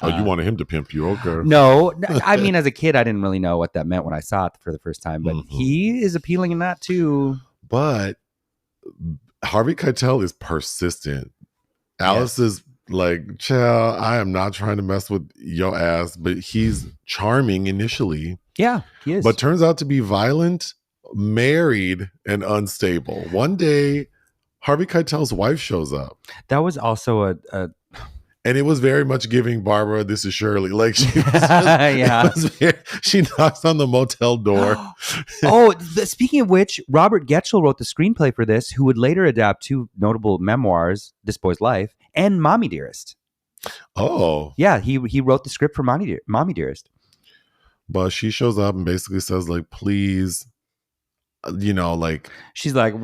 Oh, you wanted him to pimp you? Okay. No, I mean, as a kid, I didn't really know what that meant when I saw it for the first time, but he is appealing in that too. But Harvey Keitel is persistent. Alice is like, child, I am not trying to mess with your ass, but he's charming initially. Yeah, he is. But turns out to be violent, married, and unstable. One day, Harvey Keitel's wife shows up. That was also a and it was very much giving Barbara, This Is Shirley. Like, she she knocks on the motel door. Speaking of which, Robert Getchell wrote the screenplay for this, who would later adapt two notable memoirs, This Boy's Life and Mommy Dearest. Oh. Yeah, he wrote the script for Mommy Dearest. But she shows up and basically says, like, please, you know, like, she's like,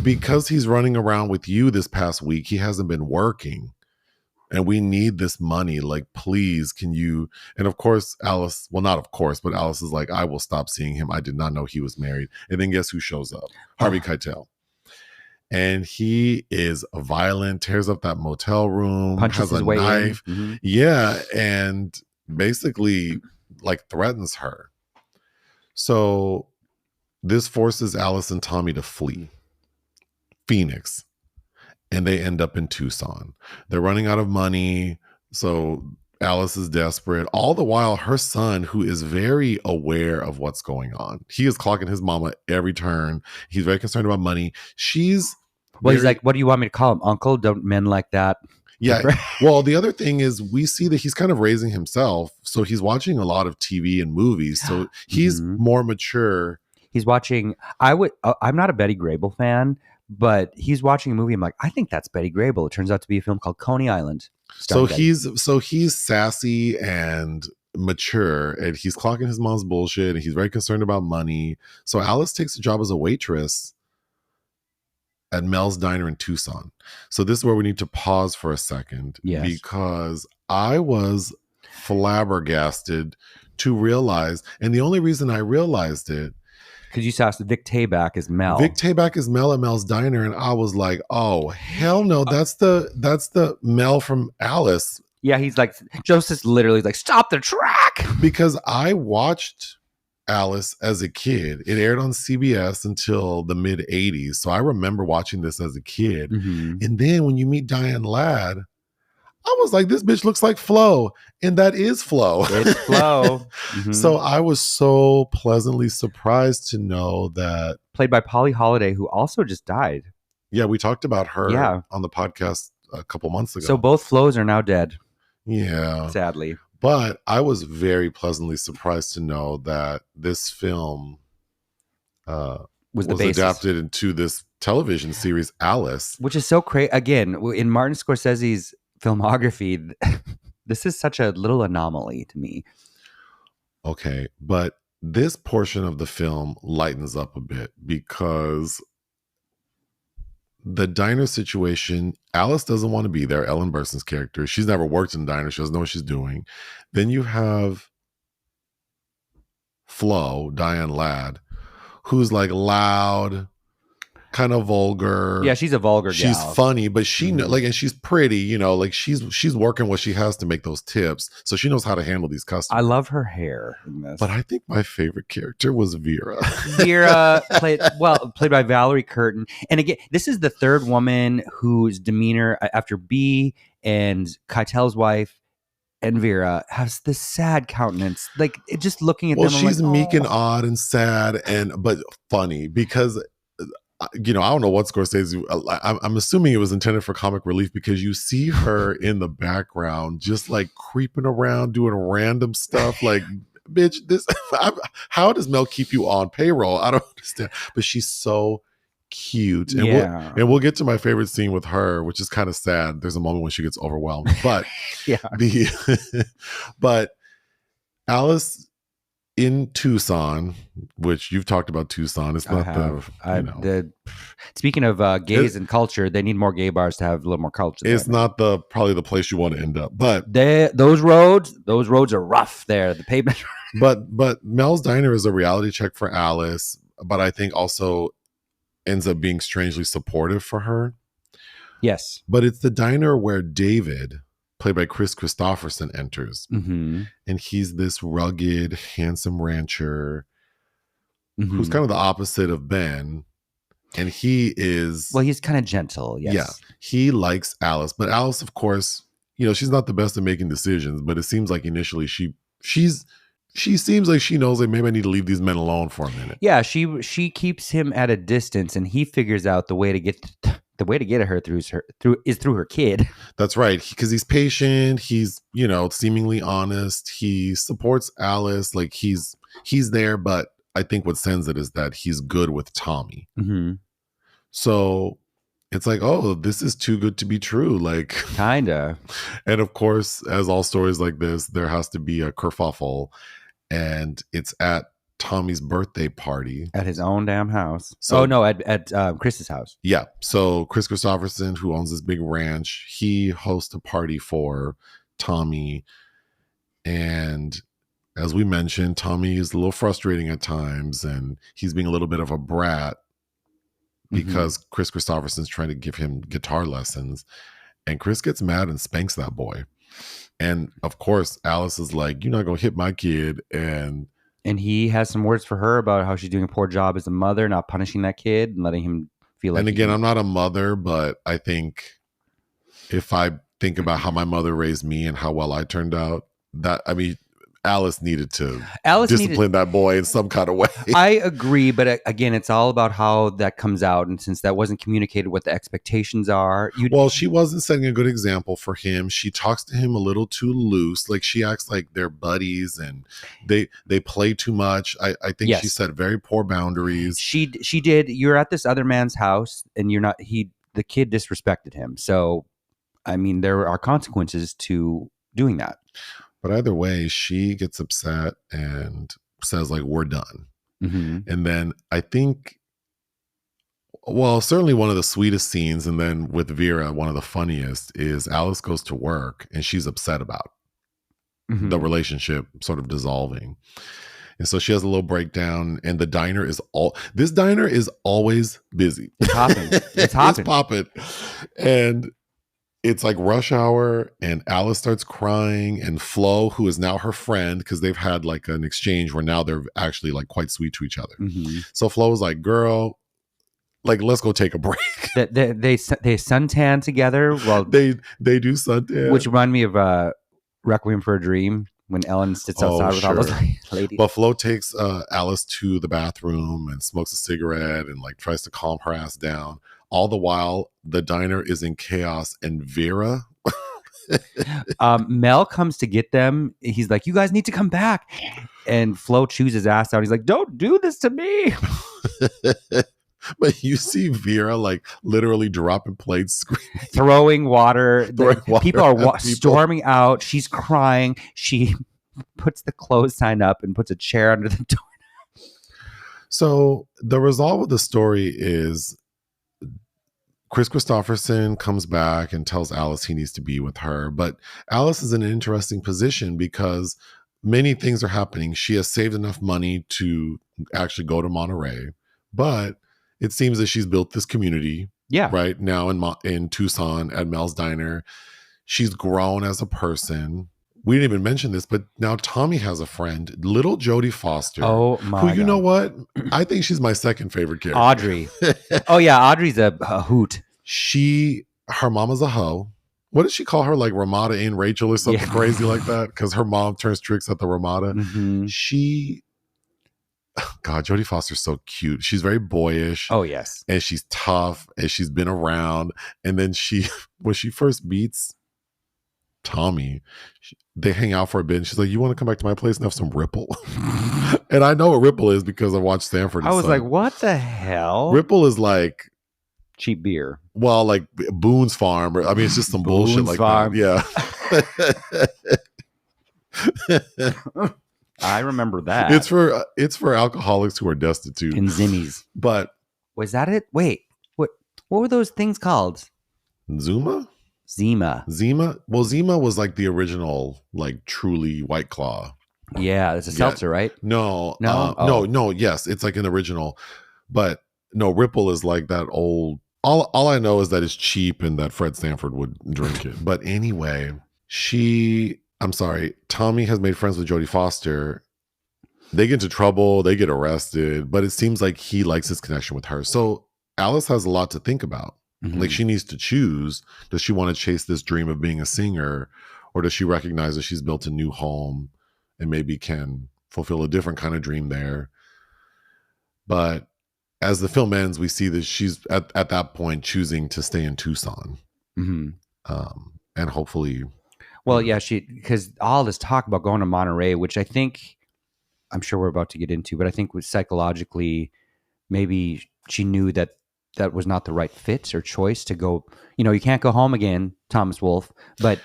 because he's running around with you this past week, he hasn't been working, and we need this money. Like, please, can you? And of course, Alice, well, not of course, but Alice is like, I will stop seeing him. I did not know he was married. And then guess who shows up? Harvey Keitel. And he is violent, tears up that motel room, punches has a knife. Yeah, and basically, like, threatens her. So this forces Alice and Tommy to flee Phoenix, and they end up in Tucson. They're running out of money, so Alice is desperate. All the while, her son, who is very aware of what's going on, he is clocking his mama every turn. He's very concerned about money. He's like, what do you want me to call him? Uncle? Don't men like that? Yeah. Well, the other thing is we see that he's kind of raising himself. So he's watching a lot of TV and movies. So he's more mature. He's watching, I'm not a Betty Grable fan, but he's watching a movie. I'm like, I think that's Betty Grable. It turns out to be a film called Coney Island. So he's sassy and mature, and he's clocking his mom's bullshit, and he's very concerned about money. So Alice takes a job as a waitress at Mel's Diner in Tucson. So this is where we need to pause for a second, because I was flabbergasted to realize, and the only reason I realized it, because you saw Vic Tayback as Mel. Vic Tayback is Mel at Mel's Diner, and I was like, oh, hell no, that's the Mel from Alice. Yeah, he's like, Joseph's literally like, stop the track. Because I watched Alice as a kid. It aired on CBS until the mid 80s. So I remember watching this as a kid. And then when you meet Diane Ladd, I was like, this bitch looks like Flo. And that is Flo. It's Flo. So I was so pleasantly surprised to know that. Played by Polly Holiday, who also just died. Yeah, we talked about her on the podcast a couple months ago. So both Flo's are now dead. Yeah. Sadly. But I was very pleasantly surprised to know that this film was the was basis. adapted into this television series, Alice. Which is so crazy. Again, in Martin Scorsese's filmography, this is such a little anomaly to me. Okay, but this portion of the film lightens up a bit because the diner situation, Alice doesn't want to be there. Ellen Burstyn's character, she's never worked in a diner. She doesn't know what she's doing. Then you have Flo, Diane Ladd, who's like loud, kind of vulgar. Yeah, she's a vulgar She's gal. funny, but she like, and she's pretty, you know, like she's working what she has to make those tips. So she knows how to handle these customers. I love her hair in this. But I think my favorite character was Vera. Vera played by Valerie Curtin. And again, this is the third woman whose demeanor after B and Keitel's wife and Vera has this sad countenance. Like just looking at them. She's like, meek and odd and sad but funny because you know, I don't know what Scorsese. I'm assuming it was intended for comic relief because you see her in the background, just like creeping around, doing random stuff. Like, bitch, how does Mel keep you on payroll? I don't understand. But she's so cute, and we'll get to my favorite scene with her, which is kind of sad. There's a moment when she gets overwhelmed, but but Alice in Tucson, which you've talked about Tucson. It's not speaking of gays and culture, they need more gay bars to have a little more culture. It's not probably the place you want to end up, but those roads are rough there. The pavement. but Mel's Diner is a reality check for Alice, but I think also ends up being strangely supportive for her. Yes, but it's the diner where David, played by Kris Kristofferson, enters. Mm-hmm. And he's this rugged, handsome rancher who's kind of the opposite of Ben. And he is... Well, he's kind of gentle, yes. Yeah. He likes Alice. But Alice, of course, you know, she's not the best at making decisions, but it seems like initially she seems like she knows, like, maybe I need to leave these men alone for a minute. Yeah, she keeps him at a distance, and he figures out the way to get at her through her kid. That's right, because he's patient. He's, you know, seemingly honest. He supports Alice, like he's there. But I think what sends it is that he's good with Tommy. Mm-hmm. So it's like, oh, this is too good to be true. Like, kinda. And of course, as all stories like this, there has to be a kerfuffle, and it's at Tommy's birthday party at his own damn house. So, at Chris's house. Yeah. So Kris Kristofferson, who owns this big ranch, he hosts a party for Tommy. And as we mentioned, Tommy is a little frustrating at times, and he's being a little bit of a brat because Kris Kristofferson's trying to give him guitar lessons. And Kris gets mad and spanks that boy. And of course, Alice is like, you're not going to hit my kid. And he has some words for her about how she's doing a poor job as a mother, not punishing that kid and letting him feel like... And again, I'm not a mother, but I think if I think about how my mother raised me and how well I turned out, Alice needed to discipline that boy in some kind of way. I agree, but again, it's all about how that comes out. And since that wasn't communicated what the expectations are... Well, she wasn't setting a good example for him. She talks to him a little too loose. Like, she acts like they're buddies and they play too much. I think she set very poor boundaries. She did. You're at this other man's house and the kid disrespected him. So, I mean, there are consequences to doing that. But either way, she gets upset and says, like, we're done. Mm-hmm. And then I think, well, certainly one of the sweetest scenes, and then with Vera, one of the funniest, is Alice goes to work and she's upset about the relationship sort of dissolving. And so she has a little breakdown, and this diner is always busy. It's hopping. It's popping. And it's like rush hour, and Alice starts crying, and Flo, who is now her friend, because they've had like an exchange where now they're actually like quite sweet to each other. Mm-hmm. So Flo was like, girl, like, let's go take a break. They suntan together. Well, they do suntan, which remind me of Requiem for a Dream when Ellen sits outside with all those ladies. But Flo takes Alice to the bathroom and smokes a cigarette and like tries to calm her ass down. All the while, the diner is in chaos, and Vera... Mel comes to get them. He's like, you guys need to come back. And Flo chews his ass out. He's like, "Don't do this to me." But you see Vera like literally dropping plates, screaming, Throwing water. People are people. storming out. She's crying. She puts the clothes sign up and puts a chair under the door. So the result of the story is Kris Kristofferson comes back and tells Alice he needs to be with her. But Alice is in an interesting position because many things are happening. She has saved enough money to actually go to Monterey, but it seems that she's built this community right now in Tucson at Mel's Diner. She's grown as a person. We didn't even mention this, but now Tommy has a friend, little Jodie Foster. Oh my who, God. You know what? I think she's my second favorite character. Audrey. Oh yeah, Audrey's a hoot. Her mama's a hoe. What did she call her? Like Ramada and Rachel or something crazy like that? Because her mom turns tricks at the Ramada. Mm-hmm. God, Jodie Foster's so cute. She's very boyish. Oh yes. And she's tough and she's been around. And then when she first meets Tommy, they hang out for a bit and she's like, "You want to come back to my place and have some Ripple?" And I know what Ripple is because I watched Stanford. I was like, what the hell? Ripple is like cheap beer. Well, like Boone's Farm. I mean, it's just some bullshit like Farm. that. Yeah. I remember that. It's for alcoholics who are destitute. And Zimmies. But was that it? Wait, what were those things called? Zima? Zima. Well, Zima was like the original, like truly White Claw. Yeah, it's a seltzer, right? No. Yes, it's like an original. But no, Ripple is like that old. All I know is that it's cheap and that Fred Sanford would drink it. But anyway, Tommy has made friends with Jodie Foster. They get into trouble, they get arrested, but it seems like he likes his connection with her. So Alice has a lot to think about. Mm-hmm. Like she needs to choose. Does she want to chase this dream of being a singer, or does she recognize that she's built a new home and maybe can fulfill a different kind of dream there? But as the film ends, we see that she's at that point choosing to stay in Tucson. Mm-hmm. And hopefully... Well, yeah, because all this talk about going to Monterey, which I think, I'm sure we're about to get into, but I think was psychologically, maybe she knew that was not the right fit or choice to go. You can't go home again, Thomas Wolfe. But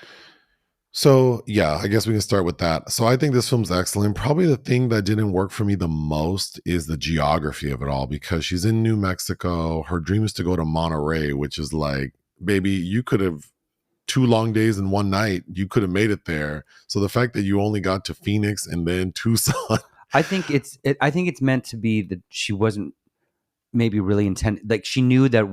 so, yeah, I guess we can start with that. So I think this film's excellent. Probably the thing that didn't work for me the most is the geography of it all, because she's in New Mexico. Her dream is to go to Monterey, which is like, baby, you could have 2 long days and 1 night. You could have made it there. So the fact that you only got to Phoenix and then Tucson. I think it's meant to be that she wasn't maybe really intended. Like she knew that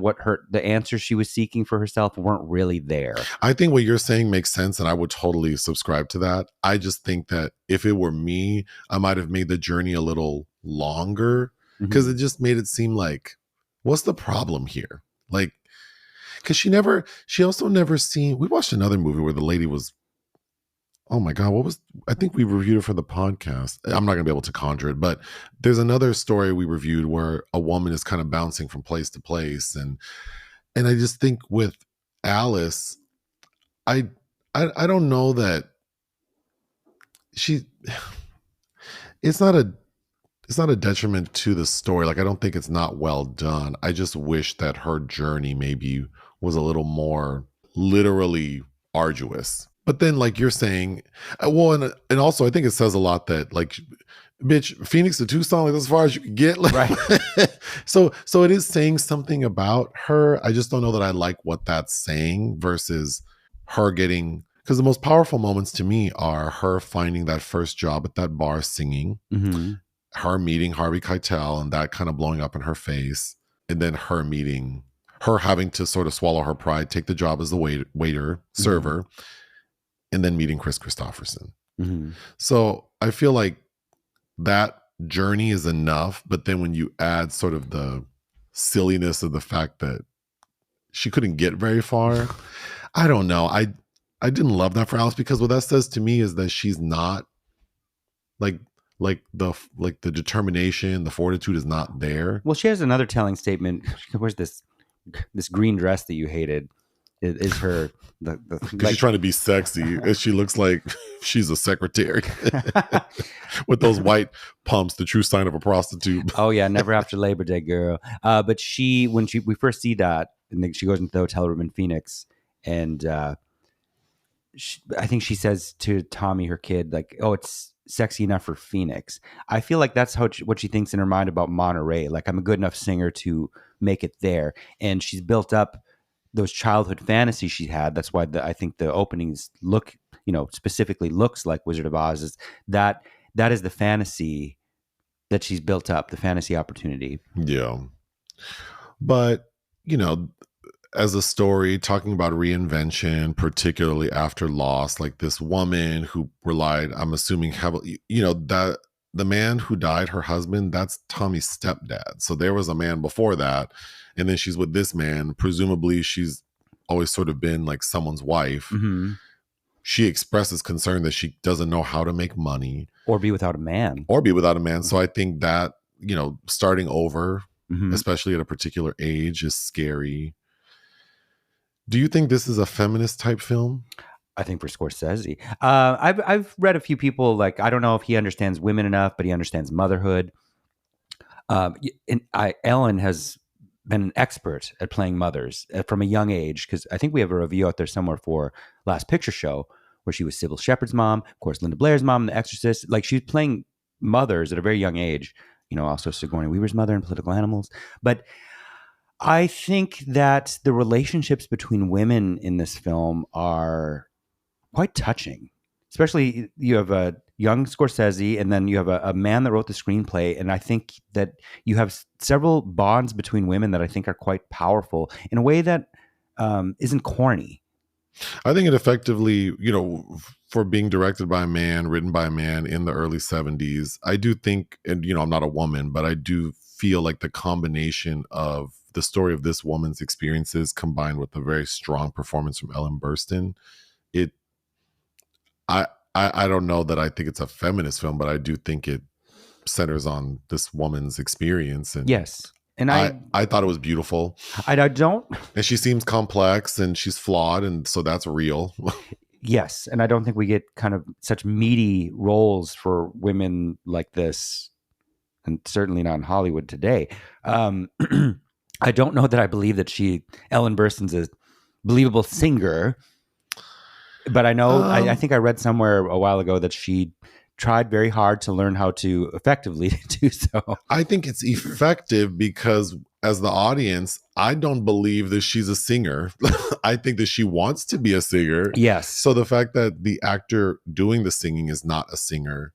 the answers she was seeking for herself weren't really there. I think what you're saying makes sense, and I would totally subscribe to that. I just think that if it were me, I might have made the journey a little longer, because it just made it seem like, what's the problem here? Like, because she also never seen, we watched another movie where the lady was, oh my God, I think we reviewed it for the podcast. I'm not going to be able to conjure it, but there's another story we reviewed where a woman is kind of bouncing from place to place. And I just think with Alice, I don't know that it's not a detriment to the story. Like, I don't think it's not well done. I just wish that her journey maybe was a little more literally arduous. But then, like you're saying, well, and also I think it says a lot that, like, bitch, Phoenix to Tucson, like, that's as far as you can get. Like, right. So it is saying something about her. I just don't know that I like what that's saying versus her getting, because the most powerful moments to me are her finding that first job at that bar singing, her meeting Harvey Keitel and that kind of blowing up in her face, and then her having to sort of swallow her pride, take the job as the waiter, server, and then meeting Kris Kristofferson. So I feel like that journey is enough, but then when you add sort of the silliness of the fact that she couldn't get very far, I don't know. I didn't love that for Alice, because what that says to me is that she's not like the determination, the fortitude is not there. Well, she has another telling statement. Where's this green dress that you hated? is her the Because she's trying to be sexy, and she looks like she's a secretary with those white pumps, the true sign of a prostitute. Oh yeah, never after Labor Day, girl. But we first see that, and then she goes into the hotel room in Phoenix, and I think she says to Tommy, her kid, like, "Oh, it's sexy enough for Phoenix." I feel like that's what she thinks in her mind about Monterey. Like, I'm a good enough singer to make it there, and she's built up those childhood fantasies she had. That's why I think the openings look, specifically looks like Wizard of Oz. Is that is the fantasy that she's built up, the fantasy opportunity. Yeah. But, as a story talking about reinvention, particularly after loss, like this woman who relied, I'm assuming heavily, that the man who died, her husband, that's Tommy's stepdad. So there was a man before that. And then she's with this man. Presumably she's always sort of been like someone's wife. Mm-hmm. She expresses concern that she doesn't know how to make money. Or be without a man. So I think that, starting over, mm-hmm. especially at a particular age, is scary. Do you think this is a feminist type film? I think for Scorsese. I've read a few people, like, I don't know if he understands women enough, but he understands motherhood. Ellen has been an expert at playing mothers from a young age, because I think we have a review out there somewhere for Last Picture Show where she was Sybil Shepherd's mom, of course, Linda Blair's mom in The Exorcist. Like, she's playing mothers at a very young age, also Sigourney Weaver's mother in Political Animals. But I think that the relationships between women in this film are quite touching. Especially, you have a young Scorsese, and then you have a man that wrote the screenplay. And I think that you have several bonds between women that I think are quite powerful in a way that isn't corny. I think it effectively, for being directed by a man, written by a man in the early 70s, I do think, and, I'm not a woman, but I do feel like the combination of the story of this woman's experiences combined with a very strong performance from Ellen Burstyn, I don't know that I think it's a feminist film, but I do think it centers on this woman's experience. And yes. And I thought it was beautiful. I don't. And she seems complex and she's flawed. And so that's real. Yes. And I don't think we get kind of such meaty roles for women like this. And certainly not in Hollywood today. I don't know that I believe that Ellen Burstyn's a believable singer. But I know, I think I read somewhere a while ago that she tried very hard to learn how to effectively do so. I think it's effective because as the audience, I don't believe that she's a singer. I think that she wants to be a singer. Yes. So the fact that the actor doing the singing is not a singer.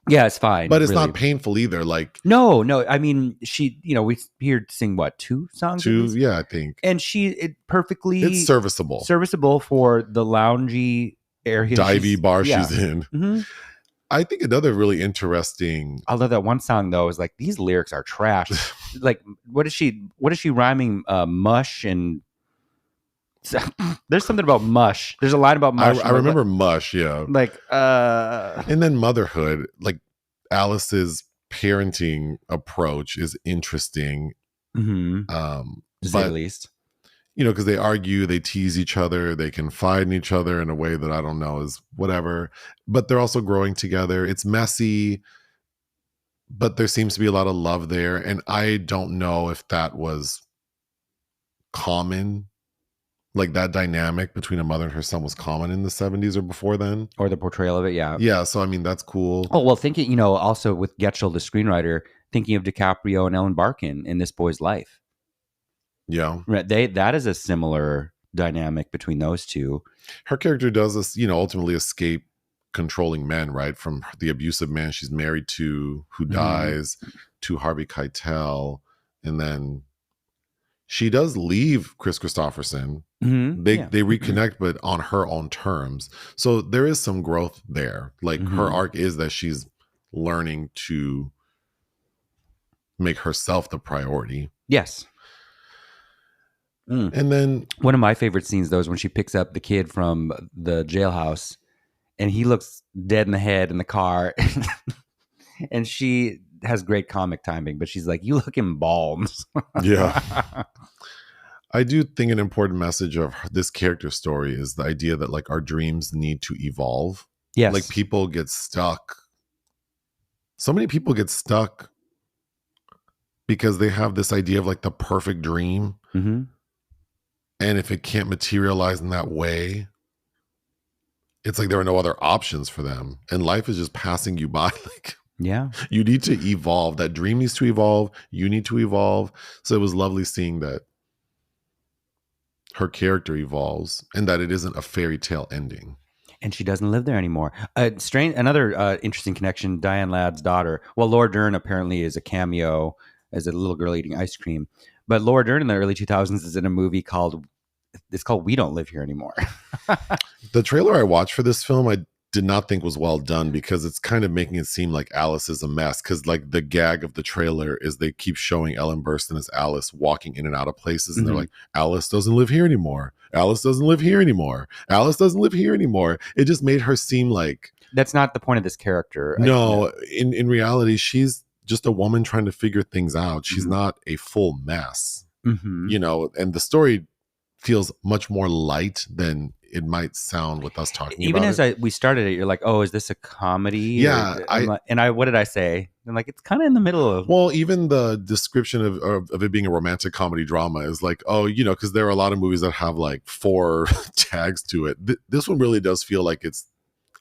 Yeah, it's fine. But it's not painful either. Like, no. I mean, she, we hear her sing what, 2 songs? 2, yeah, I think. And it's serviceable for the loungy area, divey bar she's in. Mm-hmm. I think another really interesting. Although that one song though is like, these lyrics are trash. Like, what is she rhyming? Mush and. There's something about mush. There's a line about mush. I remember mush, yeah. Like, and then motherhood, like Alice's parenting approach is interesting. Mm-hmm. To say the least. Because they argue, they tease each other, they confide in each other in a way that I don't know is whatever. But they're also growing together. It's messy, but there seems to be a lot of love there. And I don't know if that was common. Like that dynamic between a mother and her son was common in the 70s or before then. Or the portrayal of it, yeah. Yeah, so I mean, that's cool. Oh, well, thinking, also with Getchell, the screenwriter, thinking of DiCaprio and Ellen Barkin in This Boy's Life. Yeah. Right. That is a similar dynamic between those two. Her character does this, ultimately escape controlling men, right? From the abusive man she's married to, who dies, to Harvey Keitel. And then she does leave Kris Kristofferson. Mm-hmm. They reconnect, but on her own terms. So there is some growth there. Like her arc is that she's learning to make herself the priority. Yes. And then one of my favorite scenes though is when she picks up the kid from the jailhouse and he looks dead in the head in the car. And she has great comic timing, but she's like, "You look embalmed." Yeah. I do think an important message of this character story is the idea that like our dreams need to evolve. Yes. Like people get stuck. So many people get stuck because they have this idea of like the perfect dream. Mm-hmm. And if it can't materialize in that way, it's like there are no other options for them. And life is just passing you by. Like, yeah, you need to evolve. That dream needs to evolve. You need to evolve. So it was lovely seeing that her character evolves and that it isn't a fairy tale ending. And she doesn't live there anymore. Another interesting connection, Diane Ladd's daughter. Well, Laura Dern apparently is a cameo as a little girl eating ice cream. But Laura Dern in the early 2000s is in a movie called We Don't Live Here Anymore. The trailer I watched for this film, I did not think was well done because it's kind of making it seem like Alice is a mess. Because like the gag of the trailer is they keep showing Ellen Burstyn as Alice walking in and out of places. And they're like, Alice doesn't live here anymore. Alice doesn't live here anymore. Alice doesn't live here anymore. It just made her seem like... That's not the point of this character. No, in reality, she's just a woman trying to figure things out. She's not a full mess. You know, and the story feels much more light than it might sound with us talking Even about as we started it, you're like, oh, is this a comedy? Yeah. What did I say? I'm like, it's kind of in the middle of... Well, even the description of it being a romantic comedy drama is like, oh, you know, because there are a lot of movies that have like 4 tags to it. This one really does feel like it's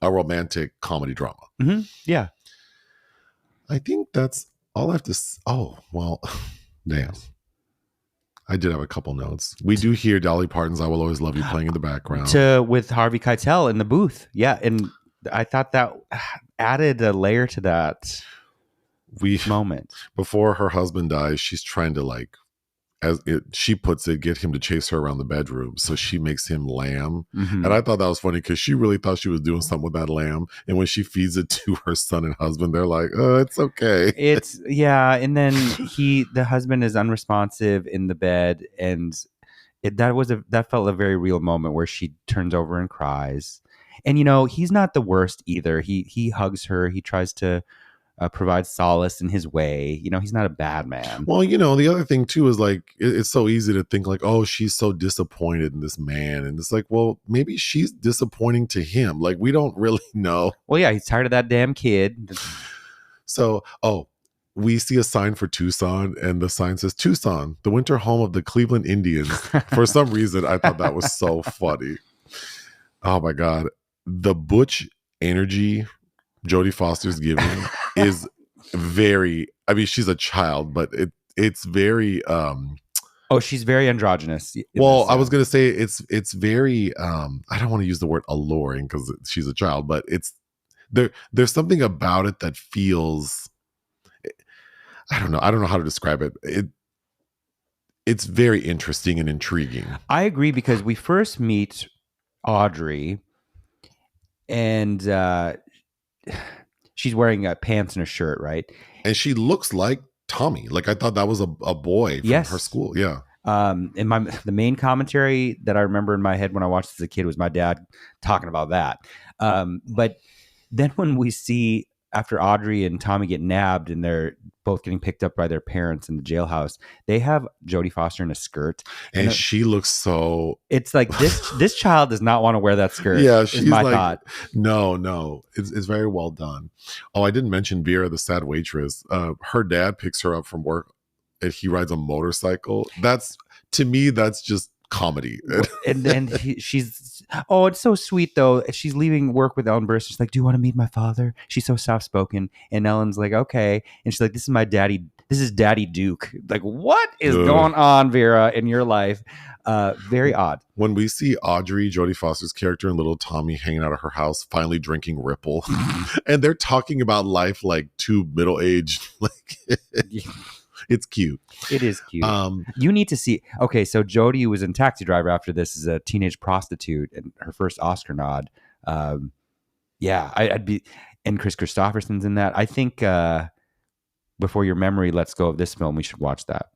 a romantic comedy drama. Yeah. I think that's all I have to... Oh, well, damn. I did have a couple notes. We do hear Dolly Parton's "I Will Always Love You" playing in the background. With Harvey Keitel in the booth. Yeah. And I thought that added a layer to that moment. Before her husband dies, she's trying to like, she puts it, get him to chase her around the bedroom. So she makes him lamb. And I thought that was funny because she really thought she was doing something with that lamb. And when she feeds it to her son and husband, they're like, oh, it's okay. And then the husband is unresponsive in the bed. And that felt a very real moment where she turns over and cries. And, you know, he's not the worst either. He hugs her. He tries to provide solace in his way. You know, he's not a bad man. Well, you know, the other thing too is like, it's so easy to think like, oh, she's so disappointed in this man. And it's like, well, maybe she's disappointing to him. Like, we don't really know. Well, yeah, he's tired of that damn kid. So, we see a sign for Tucson, and the sign says Tucson, the winter home of the Cleveland Indians. For some reason, I thought that was so funny. Oh my God. The butch energy Jodie Foster's giving is very, I mean, she's a child, but it's very she's very androgynous. Well, I was gonna say it's very I don't want to use the word alluring because she's a child, but it's there's something about it that feels, I don't know how to describe it. It's very interesting and intriguing. I agree, because we first meet Audrey and she's wearing pants and a shirt, right? And she looks like Tommy. Like, I thought that was a boy from her school. Yeah. And the main commentary that I remember in my head when I watched this as a kid was my dad talking about that. But then when we see, after Audrey and Tommy get nabbed and they're both getting picked up by their parents in the jailhouse, they have Jodie Foster in a skirt. And she looks so... It's like, this child does not want to wear that skirt. Yeah, she's my like, thought. No. It's very well done. Oh, I didn't mention Vera, the sad waitress. Her dad picks her up from work and he rides a motorcycle. To me, that's just comedy. And then she's, it's so sweet though. She's leaving work with Ellen Burstyn. She's like, do you want to meet my father? She's so soft spoken. And Ellen's like, okay. And she's like, this is my daddy. This is Daddy Duke. Like, what is going on, Vera, in your life? Very odd. When we see Audrey, Jodie Foster's character, and little Tommy hanging out at her house, finally drinking Ripple, and they're talking about life like two middle-aged, like it's cute. It is cute. You need to see. Okay, so Jodie was in Taxi Driver after this as a teenage prostitute and her first Oscar nod. I'd be, and Kris Kristofferson's in that. I think before your memory lets go of this film, we should watch that.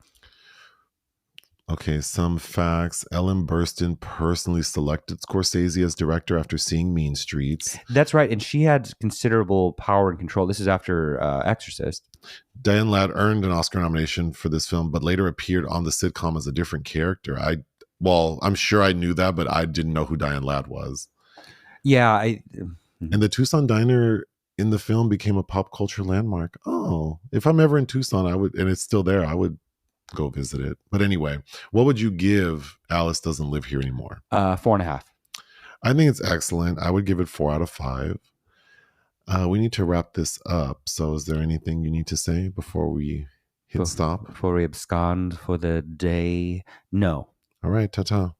Okay, some facts. Ellen Burstyn personally selected Scorsese as director after seeing Mean Streets. That's right. And she had considerable power and control. This is after Exorcist. Diane Ladd earned an Oscar nomination for this film, but later appeared on the sitcom as a different character. I'm sure I knew that, but I didn't know who Diane Ladd was. Yeah. And the Tucson Diner in the film became a pop culture landmark. Oh, if I'm ever in Tucson, and it's still there, I would go visit it. But anyway, what would you give Alice Doesn't Live Here Anymore? 4.5. I think it's excellent. I would give it 4 out of 5. We need to wrap this up. So is there anything you need to say before we hit stop? Before we abscond for the day? No. All right, ta-ta.